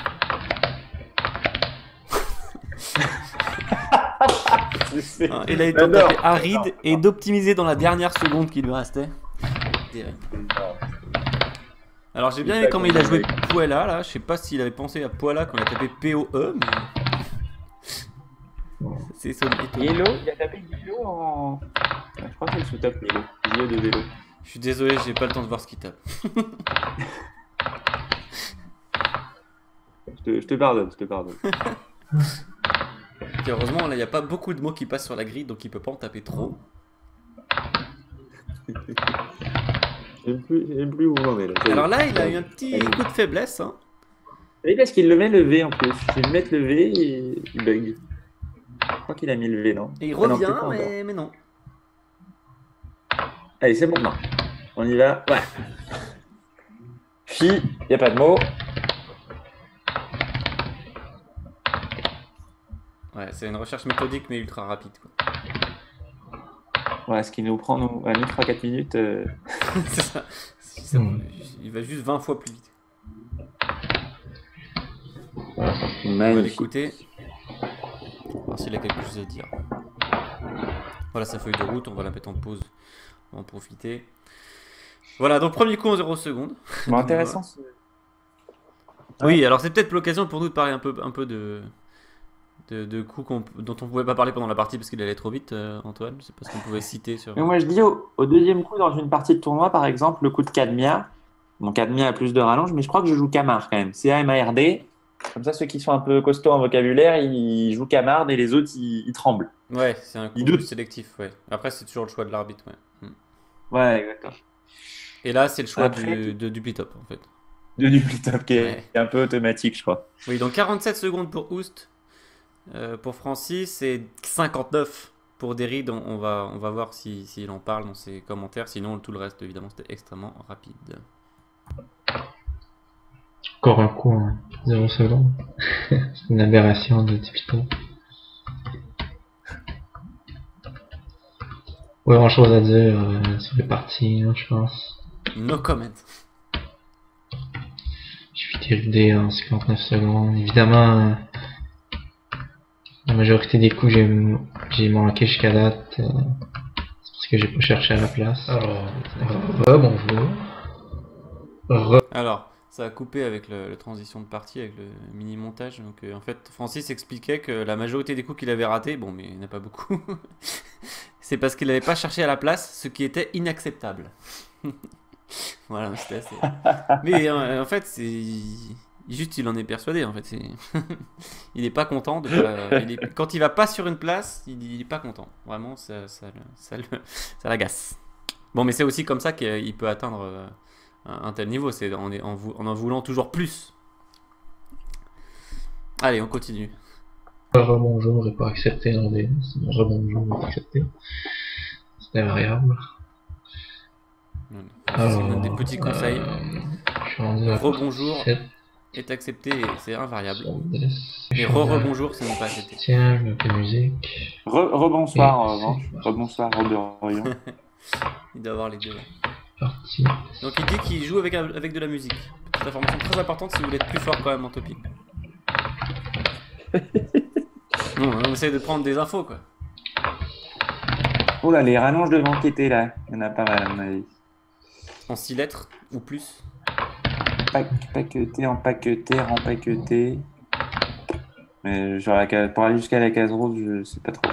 Hein, il a eu le temps de taper aride et d'optimiser dans la dernière seconde qui lui restait. Terrible. Alors j'ai bien aimé comment il a joué Puella là. Je sais pas s'il avait pensé à Puella quand il a tapé POE, mais. C'est son étonnant. Yellow, il a tapé Yellow en. Je crois que c'est le sous-top Yellow. Yellow de vélo. Je suis désolé, j'ai pas le temps de voir ce qu'il tape. Je te pardonne, je te pardonne. Et heureusement, là, il n'y a pas beaucoup de mots qui passent sur la grille, donc il peut pas en taper trop. Je sais plus où on en est là. Alors là, il a eu un petit coup de faiblesse. Hein. Oui, parce qu'il le met le V en plus. Je vais mettre le V et il bug. Je crois qu'il a mis le V, non? Et il Ah non, revient, peut-être pas encore. mais non. Allez, c'est bon, non. On y va. Ouais. Phi, il n'y a pas de mots. Ouais, c'est une recherche méthodique, mais ultra rapide. Quoi. Ouais, ce qui nous prend nous, à 3-4 minutes. C'est ça. Il va juste 20 fois plus vite. On va Magnifique. l'écouter. On va voir s'il a quelque chose à dire. Voilà sa feuille de route, on va la mettre en pause. On va en profiter. Voilà, donc premier coup en 0 secondes. Bon, intéressant. Oui, alors c'est peut-être l'occasion pour nous de parler un peu de coups dont on pouvait pas parler pendant la partie parce qu'il allait trop vite, Antoine. Je sais pas ce qu'on pouvait citer sur. Mais moi, je dis au deuxième coup, dans une partie de tournoi, par exemple, le coup de Cadmia. Bon, Cadmia a plus de rallonge, mais je crois que je joue Camarde quand même. C-A-M-A-R-D. Comme ça, ceux qui sont un peu costauds en vocabulaire, ils jouent Camarde et les autres, ils tremblent. Ouais, c'est un coup Il doute. plus sélectif. Ouais. Après, c'est toujours le choix de l'arbitre. Ouais. Ouais, exactement. Et là, c'est le choix Après, de Duplitop en fait. De Duplitop qui Ouais. est un peu automatique, je crois. Oui, donc 47 secondes pour Oust, pour Francis, et 59 pour Derrida. On va voir s'il en parle dans ses commentaires. Sinon, tout le reste, évidemment, c'était extrêmement rapide. Encore un coup en 0 secondes. C'est une aberration de Tipito. Pas grand chose à dire sur les parties, hein, je pense. No comment. Je suis TFD en 59 secondes. Évidemment, la majorité des coups j'ai manqué jusqu'à date. C'est parce que j'ai pas cherché à la place. Alors, bonjour. Alors, ça a coupé avec la transition de partie, avec le mini-montage. Donc, en fait, Francis expliquait que la majorité des coups qu'il avait ratés, bon, mais il n'y en a pas beaucoup, c'est parce qu'il n'avait pas cherché à la place, ce qui était inacceptable. Voilà, c'était assez. Mais en fait, Juste, il en est persuadé en fait. Il est pas content de quand il va pas sur une place, il est pas content. Vraiment, ça l'agace. Bon, mais c'est aussi comme ça qu'il peut atteindre un tel niveau. C'est en voulant toujours plus. Allez, on continue. Rebonjour et pas accepté dans des. Rebonjour et pas accepté. C'était variable. On donne des petits conseils. Je suis rendu à Rebonjour 7. est accepté et c'est invariable. Je Mais suis rendu à- rebonjour, c'est non pas accepté. Tiens, je mets un peu de musique. Rebonsoir en revanche. Rebonsoir Robert. Il doit avoir les deux. Parti. Donc il dit qu'il joue avec de la musique. Petite information très importante si vous voulez être plus fort quand même en topic. Non, on essaie de prendre des infos quoi. Oh là, les rallonges devant qui étaient là. Il y en a pas mal à mon avis. En 6 lettres ou plus. Paqueté, empaqueté, rempaqueté. Mais pour aller jusqu'à la case rose, je sais pas trop.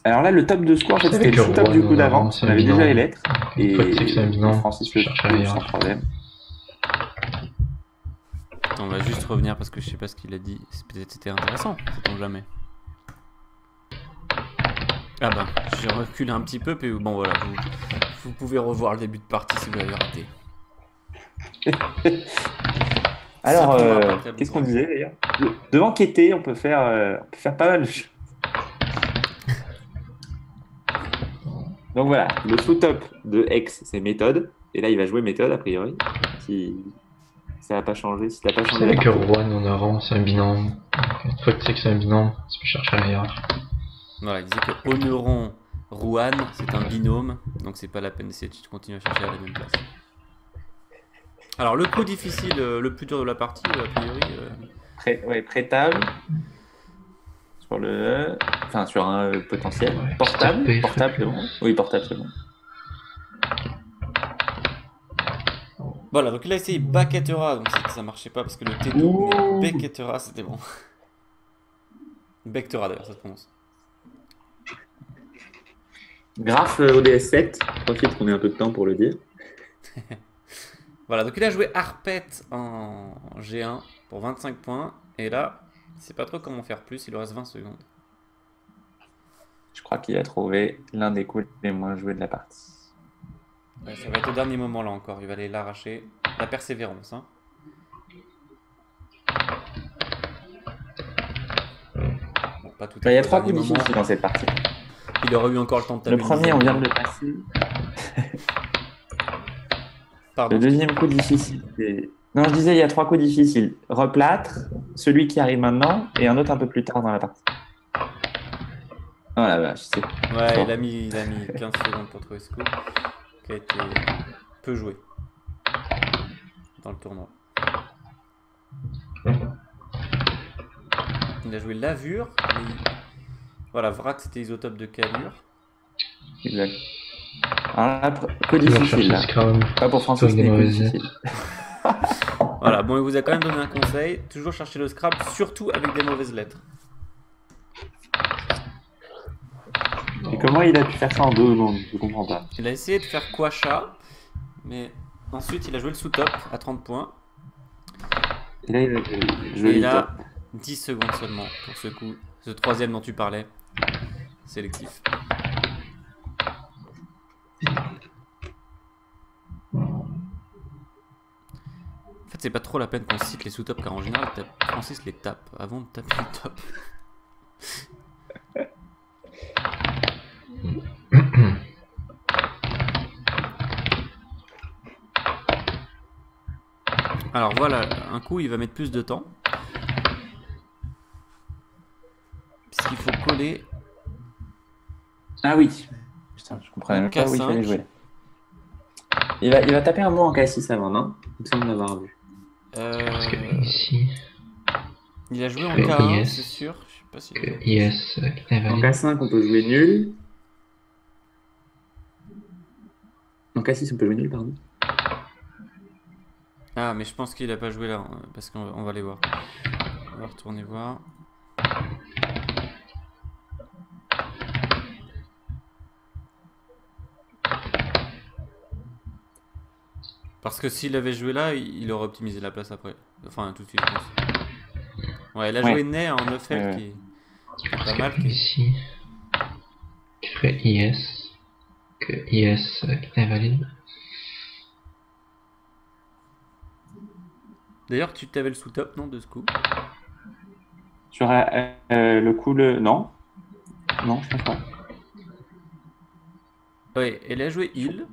Alors là, le top de score, en fait, c'était le top du coup d'avant. On avait déjà les lettres. Et Francis le trouve sans problème. On va juste revenir parce que je sais pas ce qu'il a dit. Peut-être c'était intéressant, sait-on jamais. Ah bah, j'ai reculé un petit peu, puis bon voilà, vous pouvez revoir le début de partie si vous l'avez raté. Alors, qu'est-ce qu'on disait d'ailleurs? Devant Kété, on peut faire pas mal de choses. Donc voilà, le sous-top de X, c'est méthode. Et là, il va jouer méthode, a priori. Si ça n'a pas changé, si t'as pas changé. Avec Rouen en orange, c'est un binôme. Une fois que tu sais que c'est un binôme, tu peux chercher ailleurs. Voilà, il disait que Honoran Rouen, c'est un binôme. Donc c'est pas la peine d'essayer de continuer à chercher à la même place. Alors le coup difficile, le plus dur de la partie, a priori. Prêtable. Sur un potentiel. Ouais, Portable, c'est bon. Oui, portable, c'est bon. Voilà, donc il a essayé Baquetera, donc ça marchait pas parce que le T2, mais Bequetera, c'était bon. Bectera d'ailleurs, ça se prononce. Graph ODS7, profite qu'on ait un peu de temps pour le dire. Voilà, donc il a joué Arpet en G1 pour 25 points, et là, il sait pas trop comment faire plus, il lui reste 20 secondes. Je crois qu'il a trouvé l'un des coups les moins joués de la partie. Ouais, ça va être au dernier moment là encore, il va aller l'arracher. La persévérance, hein. Bon, pas tout à fait. Il y a au 3 dernier coups moment. difficiles dans cette partie. Il aurait eu encore le temps de Le taper. premier, on vient de le passer. Pardon. Le deuxième coup difficile, c'est... Non, je disais, il y a 3 coups difficiles. Replâtre, celui qui arrive maintenant, et un autre un peu plus tard dans la partie. Oh la vache, c'est... Ouais, il a mis 15 secondes pour trouver ce coup, qui a été peu joué dans le tournoi. Il a joué Lavure, voilà, Vrac c'était isotope de Calure. Exact. Alors là, coup difficile là. Pas pour Francis, mais coup difficile. Voilà, bon, il vous a quand même donné un conseil, toujours chercher le scrap, surtout avec des mauvaises lettres. Et comment il a pu faire ça en 2 secondes? Je comprends pas. Il a essayé de faire Quacha, mais ensuite il a joué le sous-top à 30 points. Et là, il a 10 secondes seulement pour ce coup, ce troisième dont tu parlais, sélectif. En fait, c'est pas trop la peine qu'on cite les sous-tops, car en général, Francis les tape avant de taper le top. Alors voilà, un coup il va mettre plus de temps. Puisqu'il faut coller. Ah oui. Putain, je comprenais même pas où il fallait jouer. Il va taper un mot en K6 avant, non? Il me semble l'avoir vu. Parce que ici. Il a joué en K1, c'est sûr. Je sais pas si. Yes. En K5, on peut jouer nul. En K6, on peut jouer nul, pardon. Ah, mais je pense qu'il a pas joué là, parce qu'on va aller voir. On va retourner voir. Parce que s'il avait joué là, il aurait optimisé la place après. Enfin, tout de suite, je pense. Ouais, il a joué Ney en 9L qui est pas mal. Ici, tu ferais IS, que IS est invalide. D'ailleurs, tu t'avais le sous-top, non, de ce coup? Sur le coup, non. Non, je pense pas. Ouais, elle a joué heal.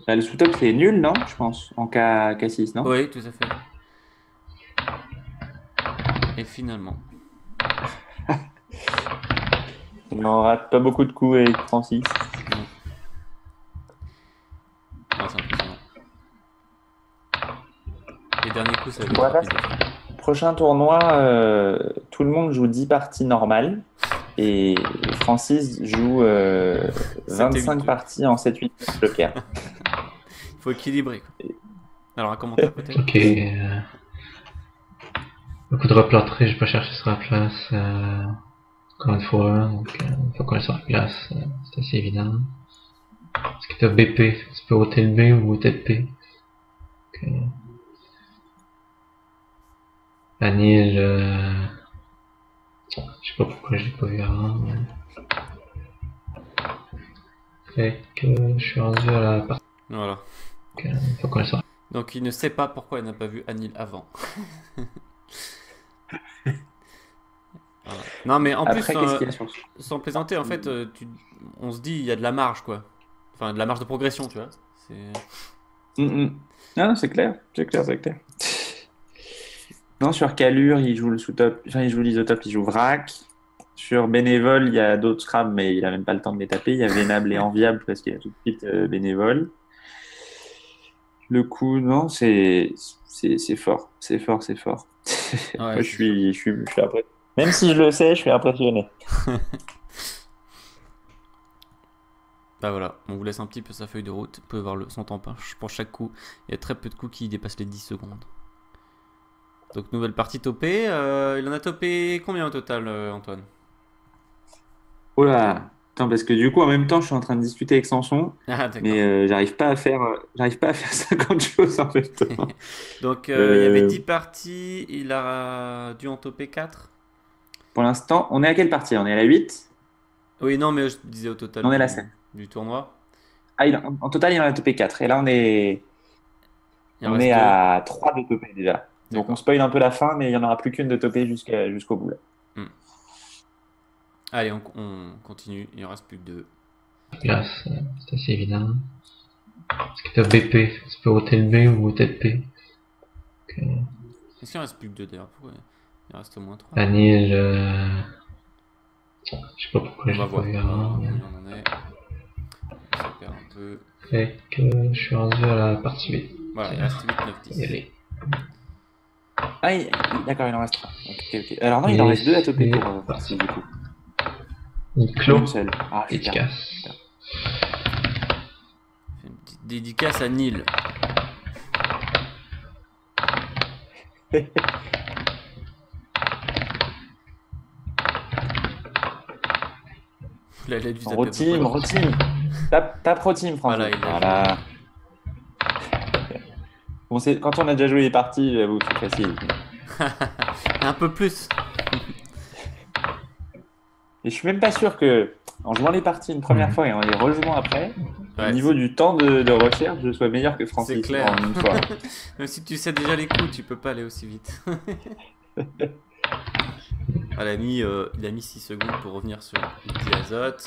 Le sous-top, c'est nul, non? Je pense, en K6, non? Oui, tout à fait. Et finalement. On en rate pas beaucoup de coups avec Francis. Non. Ah, c'est impressionnant. Les derniers coups, ça va être rapide. Prochain tournoi, tout le monde joue 10 parties normales. Et Francis joue 25 parties en 7-8 Joker. Il faut équilibrer. Quoi. Alors, un commentaire peut-être? Ok. Beaucoup de replâtrés, je vais pas chercher sur la place. Encore une fois, donc une fois qu'on est sur la place, c'est assez évident. Est-ce que tu as BP? Tu peux ôter le B ou ôter le P? Anil, je sais pas pourquoi je l'ai pas vu avant. Mais... Fait que je suis rendu à la partie. Voilà. Donc, une fois qu'on est sur... Donc il ne sait pas pourquoi il n'a pas vu Anil avant. Voilà. Non mais en Après, plus, sans plaisanter, en fait, on se dit il y a de la marge quoi. Enfin de la marge de progression, tu vois. Non, c'est clair, c'est clair. Non, sur Calure, il joue le sous-top, enfin il joue l'isotope, il joue Vrac. Sur Bénévole, il y a d'autres scraps, mais il a même pas le temps de les taper. Il y a Vénable et Enviable parce qu'il y a tout de suite Bénévole. Le coup, non, c'est fort, c'est fort. Ouais, Moi, je suis impressionné. Même si je le sais, je suis impressionné. Bah voilà, on vous laisse un petit peu sa feuille de route. Vous pouvez voir son temps pour chaque coup. Il y a très peu de coups qui dépassent les 10 secondes. Donc nouvelle partie topée. Il en a topé combien au total, Antoine? Oh là, attends, parce que du coup, en même temps, je suis en train de discuter avec Samson, Ah d'accord. mais j'arrive pas à faire 50 choses en même temps. Donc il y avait 10 parties, il a dû en toper 4. Pour l'instant, on est à quelle partie? On est à la 8? Oui, non, mais je disais au total On est à la 7. du tournoi. Ah, en total, il en a topé 4. Et là, on est Il à 3 de topé déjà. Donc on spoil un peu la fin, mais il n'y en aura plus qu'une de topé jusqu'au bout. Là. Allez, on continue. Il en reste plus que 2. Place, c'est assez évident. Est-ce que tu as BP? Tu peux ôter le B ou ôter le P? Est-ce qu'il en reste plus que 2 d'ailleurs? Pourquoi il en reste au moins 3? Anil, je sais pas pourquoi on va voir. Vu avant, mais... on en est. Ça perd un peu. Fait que je suis rendu à la partie 8. Voilà, il reste 8, 9, 10. Allez. Ah, d'accord, il en reste 3. Ok. Alors non, il en reste 2 à toper pour partie du coup. Il clôt. Une seule. Ah, je efficace. Une petite dédicace à Neil. Là, il a dû Roteam. Tape Roteam, François. Voilà. Bon, quand on a déjà joué les parties, j'avoue, c'est facile. Un peu plus. Et je suis même pas sûr que, en jouant les parties une première fois et en les rejouant après, au niveau du temps de recherche, je sois meilleur que Francis. C'est clair. En une fois. Même si tu sais déjà les coups, tu peux pas aller aussi vite. Il a mis 6 secondes pour revenir sur Diazote.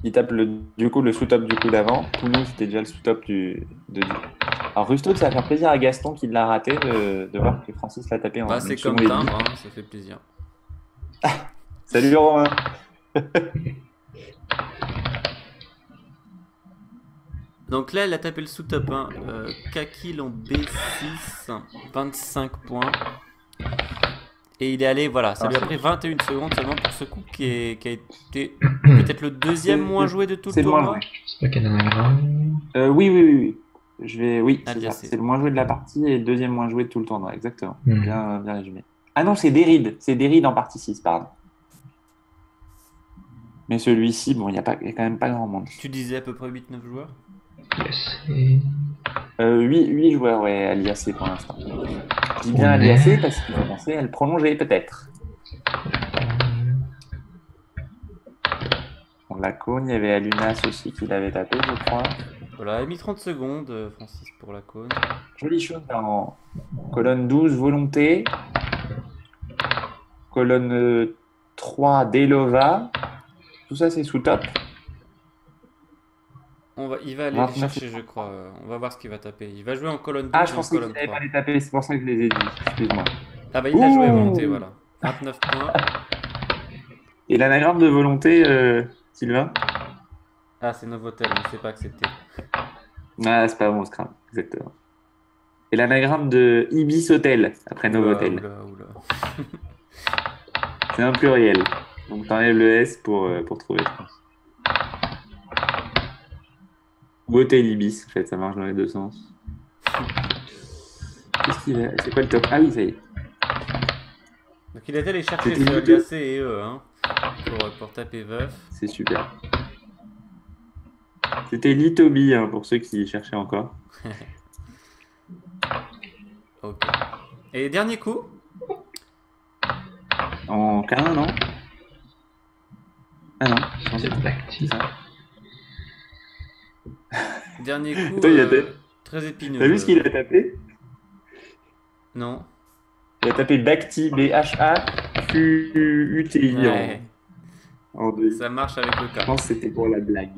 Il tape du coup le sous-top du coup d'avant. Pour nous, c'était déjà le sous-top Alors Rusto, ça va faire plaisir à Gaston qui l'a raté de voir que Francis l'a tapé en Bah, c'est comme timbre, hein, ça fait plaisir. Salut Romain. Donc là, elle a tapé le sous-top. Hein. Kakil en B6, 25 points. Et il est allé, voilà, ça lui a pris 21 secondes seulement pour ce coup qui a été peut-être le deuxième moins joué de tout le tournoi. C'est pas qu'il y en a un grand. Oui. C'est ça. C'est le moins joué de la partie et le deuxième moins joué de tout le tournoi, exactement. Bien résumé. Ah non, c'est Derride en partie 6, pardon. Mais celui-ci, bon, il y a quand même pas grand monde. Tu disais à peu près 8-9 joueurs? Yes. Et 8 joueurs, ouais, à l'IAC pour l'instant. Je dis bien à on l'IAC est- parce qu'il faut penser à le prolonger, peut-être. Pour la cône, il y avait Alunas aussi qui l'avait tapé, je crois. Voilà, il a mis 30 secondes, Francis, pour la cône. Jolie chose en colonne 12, volonté. Colonne 3, Delova. Tout ça, c'est sous top. Il va aller les 29. chercher, je crois. On va voir ce qu'il va taper. Il va jouer en colonne 12 Ah, et je en pensais qu'il colonne n'avait 3. pas les taper, c'est pour ça que je les ai dit. Excuse-moi. Ah bah il a joué Ouh. volonté, voilà. 29 points. Et l'anagramme de volonté, Sylvain? Ah, c'est Novotel, mais c'est pas accepté. Ah, c'est pas bon, Scrum, exactement. Et l'anagramme de Ibis Hotel, après Novotel. Oula. C'est un pluriel. Donc t'enlèves le S pour trouver, je pense. Ou Hôtel Ibis, en fait, ça marche dans les deux sens. Qu'est-ce qu'il a? C'est quoi le top? Ah oui, ça y est. Donc il est allé chercher C'était ce Lito. Aliassé et eux, hein, pour taper veuf. C'est super. C'était Litobi, hein, pour ceux qui cherchaient encore. Ok. Et dernier coup. En K1, non? Ah non, je pensais C'est que c'était Bacti. ça. Dernier coup. Attends, il a tapé. Très épineux. T'as vu ce qu'il a tapé? Non. Il a tapé Bhakti, B-H-A-Q-U-T-I Ouais. en deux. Ça marche avec le Je cas. pense que c'était pour la blague.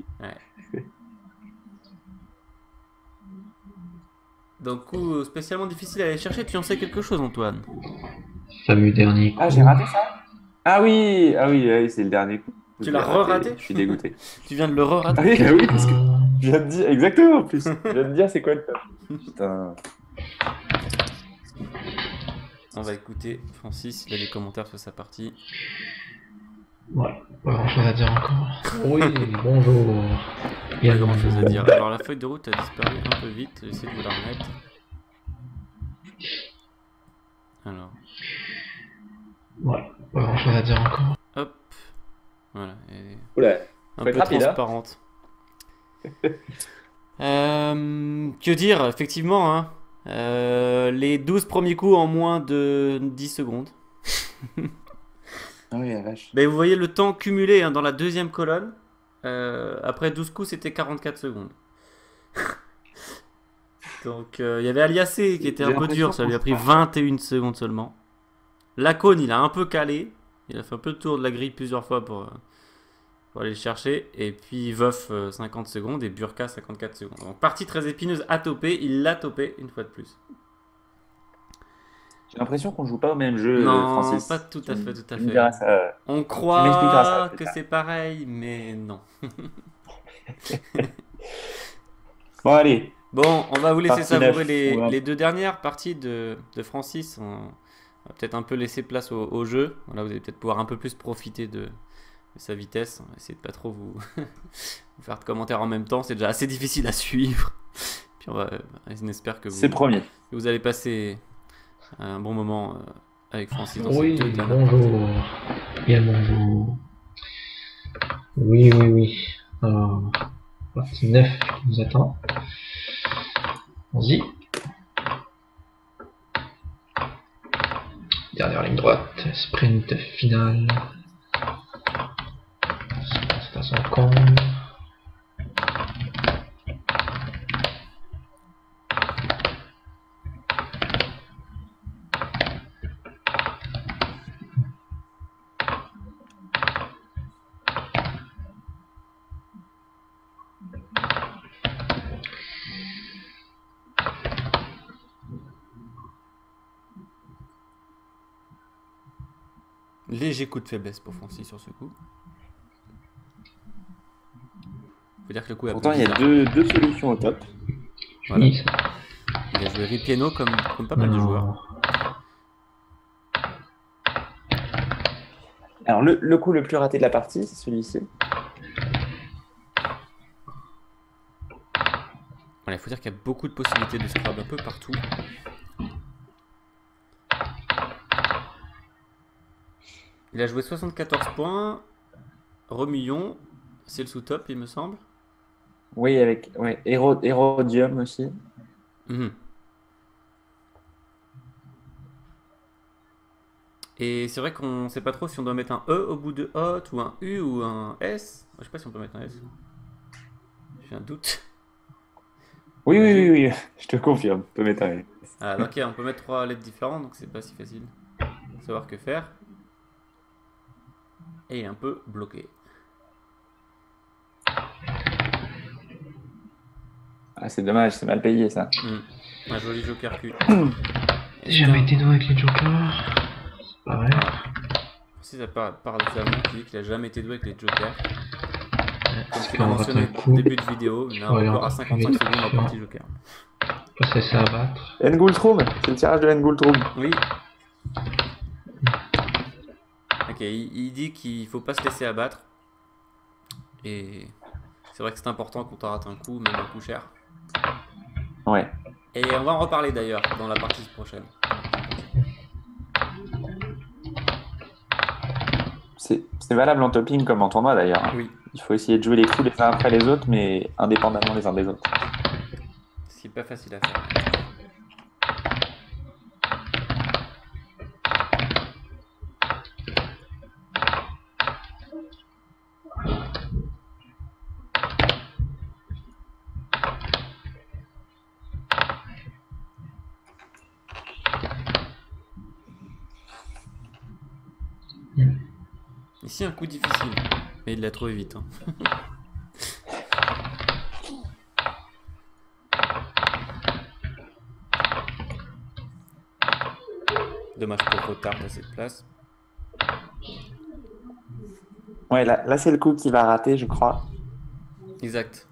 Donc coup spécialement difficile à aller chercher. Tu en sais quelque chose, Antoine? Fameux dernier coup. Ah, j'ai raté ça? Ah oui, c'est le dernier coup. Tu Je l'as l'ai raté. re-raté? Je suis dégoûté. Tu viens de le Ah re-rater? oui, bah oui, parce que je viens de dire, exactement en plus. Je viens de dire c'est quoi le top. Putain. On va écouter Francis, il a des commentaires sur sa partie. Ouais, pas grand chose à dire encore. Oui, bonjour. Bien Pas grand chose à bonjour. dire. Alors la feuille de route a disparu un peu vite, j'essaie de vous la remettre. Alors, Ouais, pas grand chose à dire encore. hop. Voilà, elle est Oula, un faut peu être rapide, hein. transparente. Que dire, effectivement, hein, les 12 premiers coups en moins de 10 secondes. Ah oui, la vache. Mais vous voyez le temps cumulé, hein, dans la deuxième colonne. Après 12 coups, c'était 44 secondes. Donc il y avait Aliassé qui était J'ai un peu l'impression dur, ça lui a qu'on pris se 21 secondes seulement. Lacône, il a un peu calé. Il a fait un peu le tour de la grille plusieurs fois pour aller le chercher. Et puis Veuf 50 secondes et Burka 54 secondes. Donc partie très épineuse à toper, il l'a topé une fois de plus. J'ai l'impression qu'on joue pas au même jeu, Non, Francis. pas tout à fait, tout à Tu me fait. diras ça. On m'expliqueras croit ça, plus que tard. c'est pareil, mais non. Bon, allez. Bon, on va vous laisser Partie savourer 9. les deux dernières parties de Francis. On va peut-être un peu laisser place au jeu. Là, vous allez peut-être pouvoir un peu plus profiter de sa vitesse. On va essayer de pas trop vous faire de commentaires en même temps. C'est déjà assez difficile à suivre. Puis on espère que C'est promis. vous allez passer un bon moment avec Francis dans ces Oui, deux dernières bonjour. Bien bonjour. Oui. Partie 9 qui nous attend. Allons-y. Dernière ligne droite, sprint final. C'est à son comble. Léger coup de faiblesse pour Francis sur ce coup. Faut dire que le coup est un peu Pourtant, il y a bizarre. deux solutions au top. Voilà. Fini, ça. Il a joué Ripieno comme pas mal de joueurs. Alors, le coup le plus raté de la partie, c'est celui-ci. Voilà, il faut dire qu'il y a beaucoup de possibilités de Scrabble un peu partout. Il a joué 74 points. Romillon, c'est le sous-top, il me semble. Oui, avec Hérodium aussi. Mhm. Et c'est vrai qu'on sait pas trop si on doit mettre un E au bout de hot ou un U ou un S. Je sais pas si on peut mettre un S. J'ai un doute. Oui, je te confirme. On peut mettre un. Ah, ok, on peut mettre 3 lettres différentes, donc c'est pas si facile de savoir que faire. Et il est un peu bloqué. Ah, c'est dommage, c'est mal payé ça. Un joli joker cul. J'ai jamais été doué avec les jokers. C'est pas vrai. Si ça part paradoxalement, qui dit qu'il a jamais été doué avec les jokers. Comme Parce tu l'as qu'on rate mentionné un au coup. début de vidéo, il a Ouais, encore à 55 secondes en partie joker. Passer ça à battre. N'Gultrum, c'est le tirage de N'Gultrum. Oui. Ok, il dit qu'il faut pas se laisser abattre. Et c'est vrai que c'est important quand on rate un coup, même un coup cher. Ouais. Et on va en reparler d'ailleurs dans la partie prochaine. C'est valable en topping comme en tournoi d'ailleurs. Oui, Il faut essayer de jouer les coups les uns après les autres, mais indépendamment les uns des autres. c'est pas facile à faire. Ici un coup difficile, mais il l'a trouvé vite. Hein. Dommage pour le retard à cette place. Ouais, là c'est le coup qui va rater, je crois. Exact.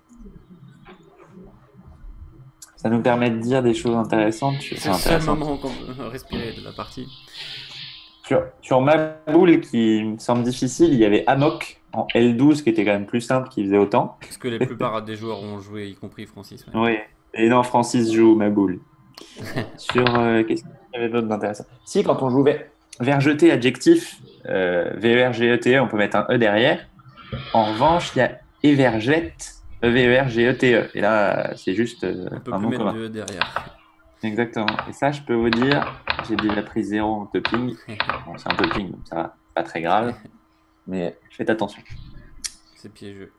Ça nous permet de dire des choses intéressantes. C'est le seul moment où on peut respirer de la partie. Sur ma boule qui me semble difficile, il y avait Amok en L12 qui était quand même plus simple, qui faisait autant. Parce que la plupart des joueurs ont joué, y compris Francis. Ouais. Oui. Et non, Francis joue ma boule. Sur qu'est-ce qu'il y avait d'autre d'intéressant? Si, quand on joue vers jeté adjectif, VERGETE, on peut mettre un E derrière. En revanche, il y a Everget, EVERGETE. Et là, c'est juste On peut un plus nom mettre commun. de E derrière. Exactement. Et ça, je peux vous dire, j'ai déjà pris 0 en topping. Bon, c'est un topping, donc ça va, pas très grave. Mais faites attention. C'est piégeux.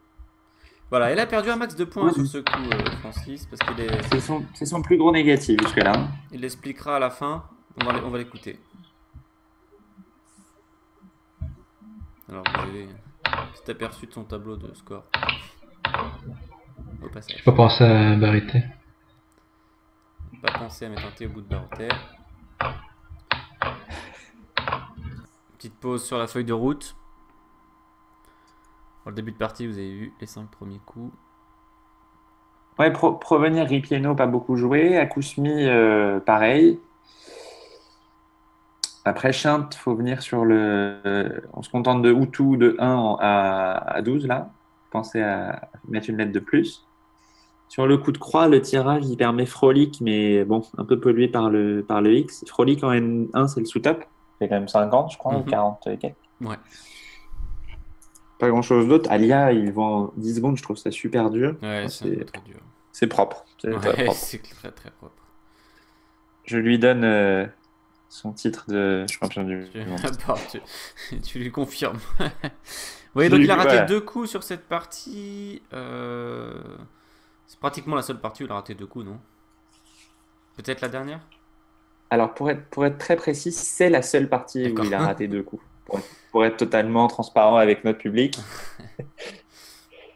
Voilà, il a perdu un max de points sur ce coup, Francis, parce qu'il est... C'est son plus gros négatif jusque-là. Il l'expliquera à la fin. On va l'écouter. Alors, vous avez un petit aperçu de son tableau de score. Au passage. J'ai pas pensé à bariter. Pas penser à mettre un T au bout de Baroter. Petite pause sur la feuille de route. Pour le début de partie, vous avez vu les 5 premiers coups. Ouais, Provenir, Ripieno, pas beaucoup joué. Akousmi, pareil. Après Chint, faut venir sur le. On se contente de Hutu de 1 à 12 là. Pensez à mettre une lettre de plus. Sur le coup de croix, le tirage il permet Frolic, mais bon, un peu pollué par le X. Frolic en N1, c'est le sous-top. C'est quand même 50, je crois, ou 40 et quelques. Ouais. Pas grand chose d'autre. Alia, il vend 10 secondes, je trouve ça super dur. Ouais, c'est très dur. C'est propre. C'est très Ouais, propre. c'est très très propre. Je lui donne son titre de champion du monde. Tu lui confirmes. Oui, donc il a raté 2 coups sur cette partie. C'est pratiquement la seule partie où il a raté 2 coups, non? Peut-être la dernière? Alors, pour être très précis, c'est la seule partie où il a raté 2 coups. Pour être totalement transparent avec notre public.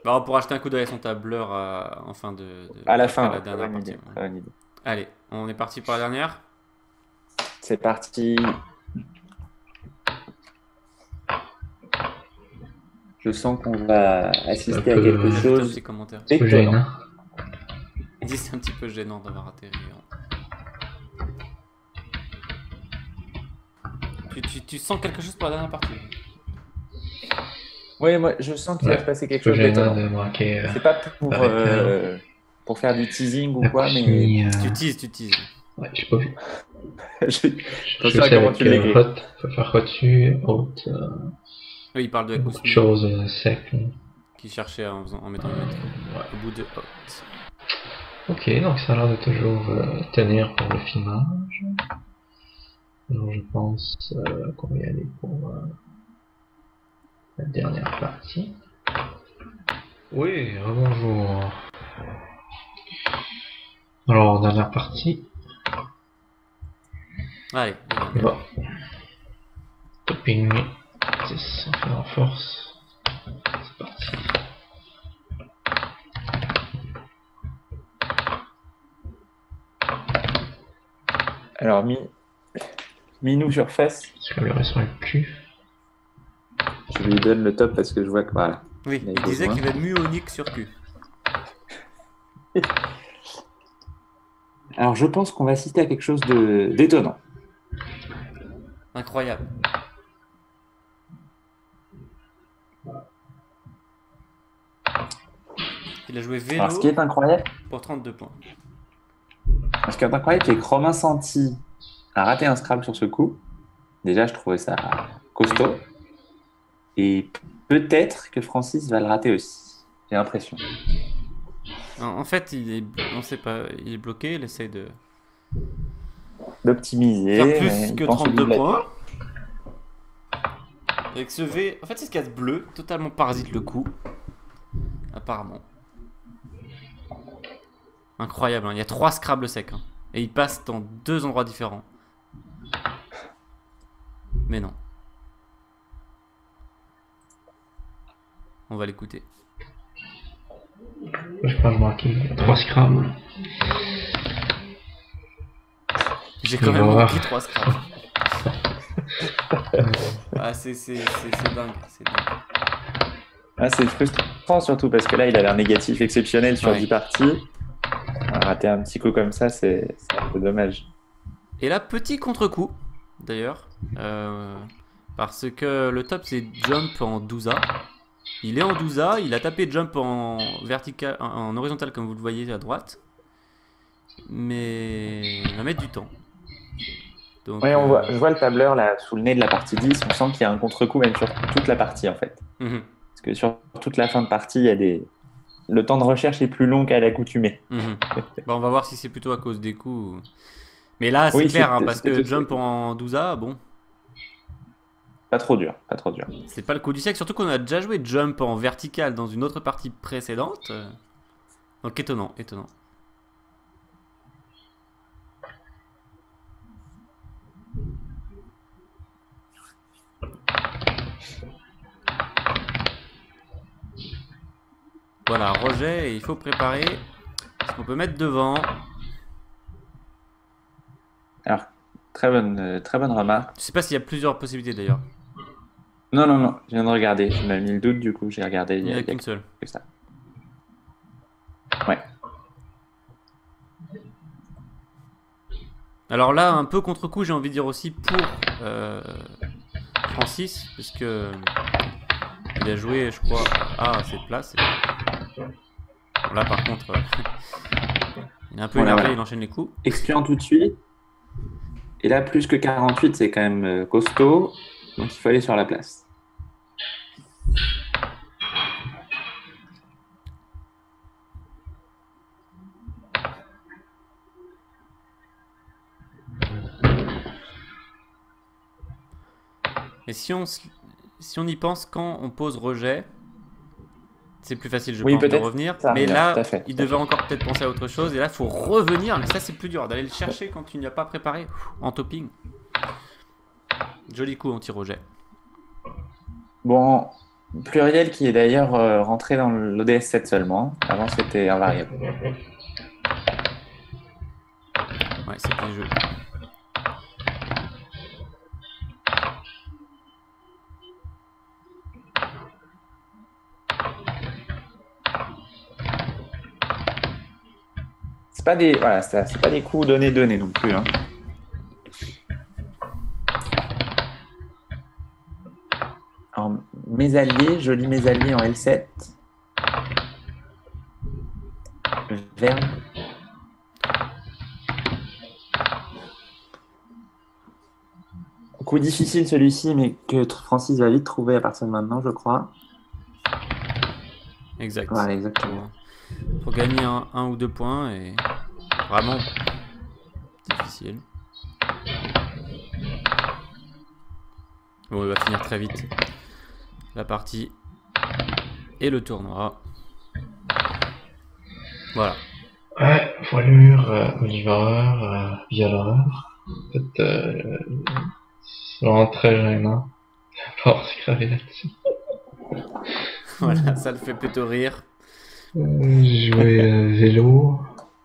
Bah, on pourra acheter un coup d'œil à son tableur en fin à la fin, la dernière partie. Bonne idée. Allez, on est parti pour la dernière. C'est parti. Je sens qu'on va assister à quelque chose. Petit commentaire. C'est gênant. Il dit c'est un petit peu gênant d'avoir atterri. Tu sens quelque chose pour la dernière partie? Oui, moi je sens qu'il va se passer quelque chose d'étonnant. C'est pas pour faire du teasing ou quoi, mais. Tu teases. Ouais, j'ai pas vu. Je sais comment tu l'écris. Faut faire quoi dessus? Oui, il parle de Beaucoup de Kousmi choses sec. qui cherchait en mettant une lettre au bout de Hot. Ok, donc ça a l'air de toujours tenir pour le filmage. Alors je pense qu'on va y aller pour la dernière partie. Oui, bonjour. Alors, dernière partie. Allez, Bon. Topping 10, on fait en force. C'est parti. Alors, Minou sur face, Je vais lui sur le cul. je lui donne le top parce que je vois que voilà. oui, Il a il disait besoin. qu'il va être muonique sur cul. Alors, je pense qu'on va assister à quelque chose d'étonnant. Incroyable. Il a joué vélo Alors, ce qui est incroyable, pour 32 points. c'est que Romain Santi a raté un Scrabble sur ce coup. Déjà, je trouvais ça costaud. Et peut-être que Francis va le rater aussi. J'ai l'impression. En fait, on sait pas, il est bloqué, il essaye de D'optimiser. faire mais plus il que pense au 32 double. points. Avec ce V, en fait, c'est ce casse bleu, totalement parasite le coup. Apparemment. Incroyable, hein. Il y a 3 Scrabble secs. Hein. Et il passe dans 2 endroits différents. Mais non. On va l'écouter. Je pas remarqué. 3 Scrabble. J'ai quand même Voilà. manqué 3 Scrabble. Ah, c'est dingue, c'est dingue. Ah, c'est frustrant surtout parce que là, il a l'air négatif exceptionnel sur Ouais. 10 parties. Rater un petit coup comme ça, c'est un peu dommage. Et là, petit contre-coup, d'ailleurs. Parce que le top, c'est jump en 12A. Il est en 12A, il a tapé jump en vertical, en horizontal, comme vous le voyez à droite. Mais il va mettre du temps. Donc, Oui, je vois le tableur là sous le nez de la partie 10. On sent qu'il y a un contre-coup même sur toute la partie en fait. Parce que sur toute la fin de partie, il y a le temps de recherche est plus long qu'à l'accoutumée. Bon, on va voir si c'est plutôt à cause des coups. Mais là, c'est Oui, clair, hein, c'est- parce c'est que tout- jump en 12A, bon, Pas trop dur, pas trop dur. c'est pas le coup du siècle. Surtout qu'on a déjà joué jump en vertical dans une autre partie précédente. Donc étonnant, étonnant. Voilà, rejet, et il faut préparer ce qu'on peut mettre devant. Alors, très bonne remarque. Je sais pas s'il y a plusieurs possibilités d'ailleurs. Non, non, non, je viens de regarder. Tu m'as mis le doute, du coup, j'ai regardé. Il n'y en a y a qu'une seule. que ça. Ouais. Alors là, un peu contre-coup, j'ai envie de dire aussi pour Francis, puisque il a joué, je crois, à cette place. Là, par contre, il est un peu Voilà, énervé, voilà. il enchaîne les coups. Excluant tout de suite. Et là, plus que 48, c'est quand même costaud. Donc, il faut aller sur la place. Et si on y pense quand on pose rejet, c'est plus facile, je Oui, pense, de peut-être revenir. ça Mais revient, là, tout à fait, il tout à devait fait. encore peut-être penser à autre chose. Et là, il faut revenir. Mais ça, c'est plus dur d'aller le chercher quand tu n'y as pas préparé en topping. Joli coup anti-rejet. Bon, pluriel qui est d'ailleurs rentré dans l'ODS 7 seulement. Avant, c'était invariable. Ouais, c'est bien jeu. C'est pas des coups donnés non plus. Hein. Alors, mes alliés, joli mes alliés en L7. Verne. Coup difficile celui-ci, mais que Francis va vite trouver à partir de maintenant, je crois. Exact. Voilà, exactement. Pour gagner un ou deux points et vraiment difficile. Bon, il va finir très vite la partie et le tournoi. Voilà. Ouais, voilure, Oliver, violeur. En fait, c'est vraiment très gênant. Pas se graver là-dessus. Voilà, ça le fait plutôt rire. Jouer vélo.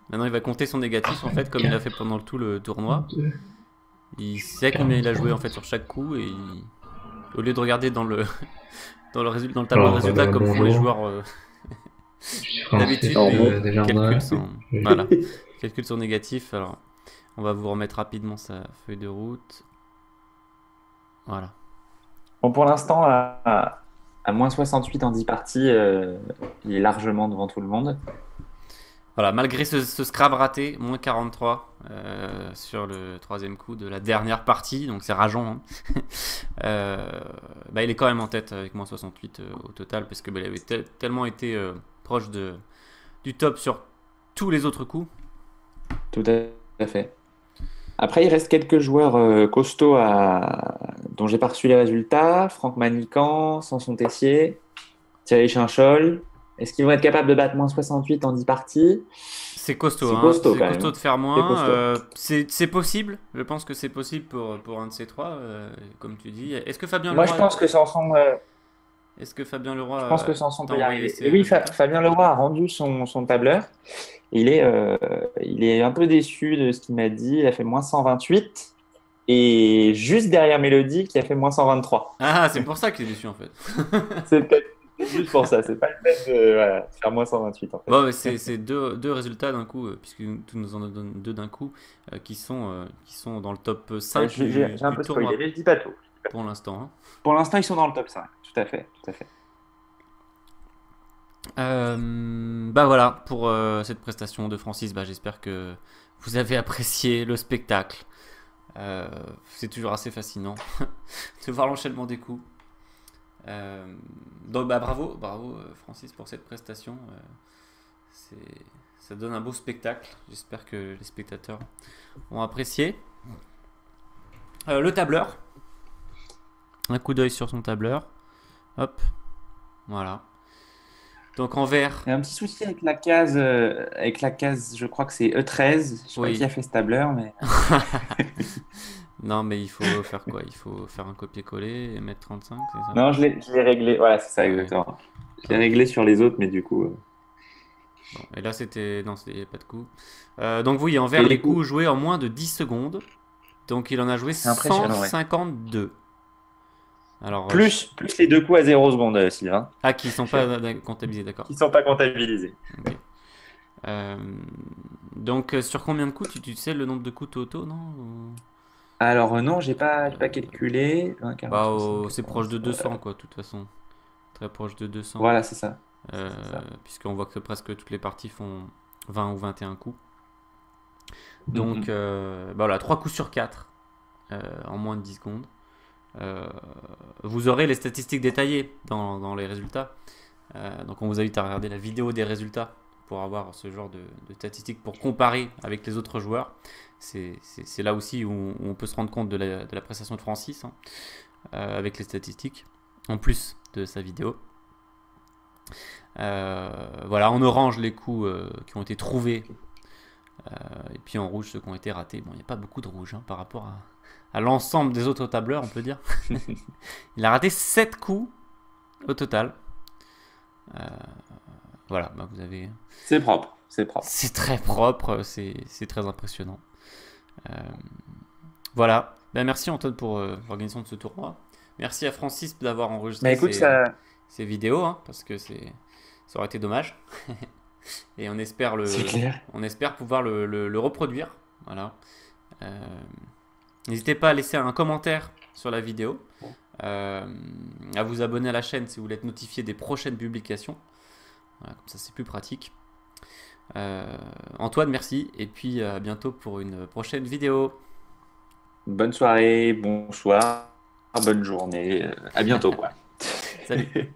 Maintenant, il va compter son négatif en fait, comme il a fait pendant tout le tournoi. 2. Il sait combien il a joué en fait sur chaque coup et au lieu de regarder dans le dans le tableau de Alors, résultats comme font les bonjour. joueurs Je suis français d'habitude, des jardins. calcule son négatif. Alors, on va vous remettre rapidement sa feuille de route. Voilà. Bon, pour l'instant, à moins 68 en 10 parties, il est largement devant tout le monde. Voilà, malgré ce scrap raté, moins 43 sur le troisième coup de la dernière partie, donc c'est rageant. Hein. Bah, il est quand même en tête avec moins 68 au total, parce que bah, il avait tellement été proche du top sur tous les autres coups. Tout à fait. Après, il reste quelques joueurs costauds dont j'ai pas reçu les résultats. Franck Manican, Samson Tessier, Thierry Chinchol. Est-ce qu'ils vont être capables de battre moins 68 en 10 parties? C'est costaud, C'est hein. costaud, C'est quand costaud même. de faire C'est moins. costaud. C'est possible. Je pense que c'est possible pour un de ces trois, comme tu dis. Est-ce que Fabien Moi, je Leroy, pense que Samson, est-ce que Fabien Leroy je pense que Samson t'a peut y envoyé arriver. ses Et oui, résultats? Fabien Leroy a rendu son tableur. Il est un peu déçu de ce qu'il m'a dit. Il a fait moins 128. Et juste derrière Mélodie, qui a fait moins 123. Ah, c'est pour ça qu'il est déçu en fait. C'est peut-être juste pour ça. C'est pas le fait de voilà, faire moins 128 en fait. Bon, mais c'est deux résultats d'un coup, puisque tu nous en donnes deux d'un coup, qui sont dans le top 5 J'ai un du peu tournoi spoilé, mais je dis pas tout. pour l'instant. Hein. Pour l'instant, ils sont dans le top 5. Tout à fait. Tout à fait. Bah voilà, pour cette prestation de Francis, bah, j'espère que vous avez apprécié le spectacle. C'est toujours assez fascinant de voir l'enchaînement des coups. Donc bah, bravo Francis pour cette prestation. Ça donne un beau spectacle. J'espère que les spectateurs ont apprécié. Le tableur. Un coup d'œil sur son tableur. Hop. Voilà. Donc en vert. Il y a un petit souci avec la case, je crois que c'est E13. Je sais pas Oui. qui a fait ce tableur, mais Non, mais il faut faire quoi? Il faut faire un copier-coller et mettre 35, c'est ça? non, je l'ai réglé. Voilà, c'est ça Ouais. exactement. Je l'ai réglé sur les autres, mais du coup, Bon, et là, c'était. Non, il n'y avait pas de coup. Donc, oui, en vert, Et les les coups coups joués en moins de 10 secondes. Donc, il en a joué C'est impressionnant, ouais. 152. Alors, plus les deux coups à 0 secondes, Sylvain, ah, qui ne sont pas comptabilisés, d'accord. qui sont pas comptabilisés. Ok. Donc, sur combien de coups? Tu sais le nombre de coups totaux, non? Alors non, j'ai pas calculé. 20, 40, Bah, 60, c'est proche de 80, 200, quoi, de toute façon. Très proche de 200. Voilà, c'est ça. C'est ça. Puisqu'on voit que presque toutes les parties font 20 ou 21 coups. Donc, bah voilà, 3 coups sur 4 en moins de 10 secondes. Vous aurez les statistiques détaillées dans les résultats. Donc, on vous invite à regarder la vidéo des résultats pour avoir ce genre de statistiques pour comparer avec les autres joueurs. C'est là aussi où on peut se rendre compte de la prestation de Francis, hein, avec les statistiques, en plus de sa vidéo. Voilà, en orange les coups qui ont été trouvés, et puis en rouge ceux qui ont été ratés. Bon, il n'y a pas beaucoup de rouge, hein, par rapport à l'ensemble des autres tableurs, on peut dire. Il a raté 7 coups au total. Voilà, bah vous avez... C'est propre, c'est propre. C'est très propre, c'est très impressionnant. Voilà, ben, merci Antoine pour l'organisation de ce tournoi. Merci à Francis d'avoir enregistré Mais écoute, ça... ces vidéos, hein, parce que ça aurait été dommage. Et on espère, c'est clair. on espère pouvoir le reproduire. Voilà. N'hésitez pas à laisser un commentaire sur la vidéo, à vous abonner à la chaîne si vous voulez être notifié des prochaines publications. Voilà, comme ça c'est plus pratique. Antoine, merci, et puis à bientôt pour une prochaine vidéo. Bonne soirée, bonsoir, bonne journée. À bientôt, quoi. Salut.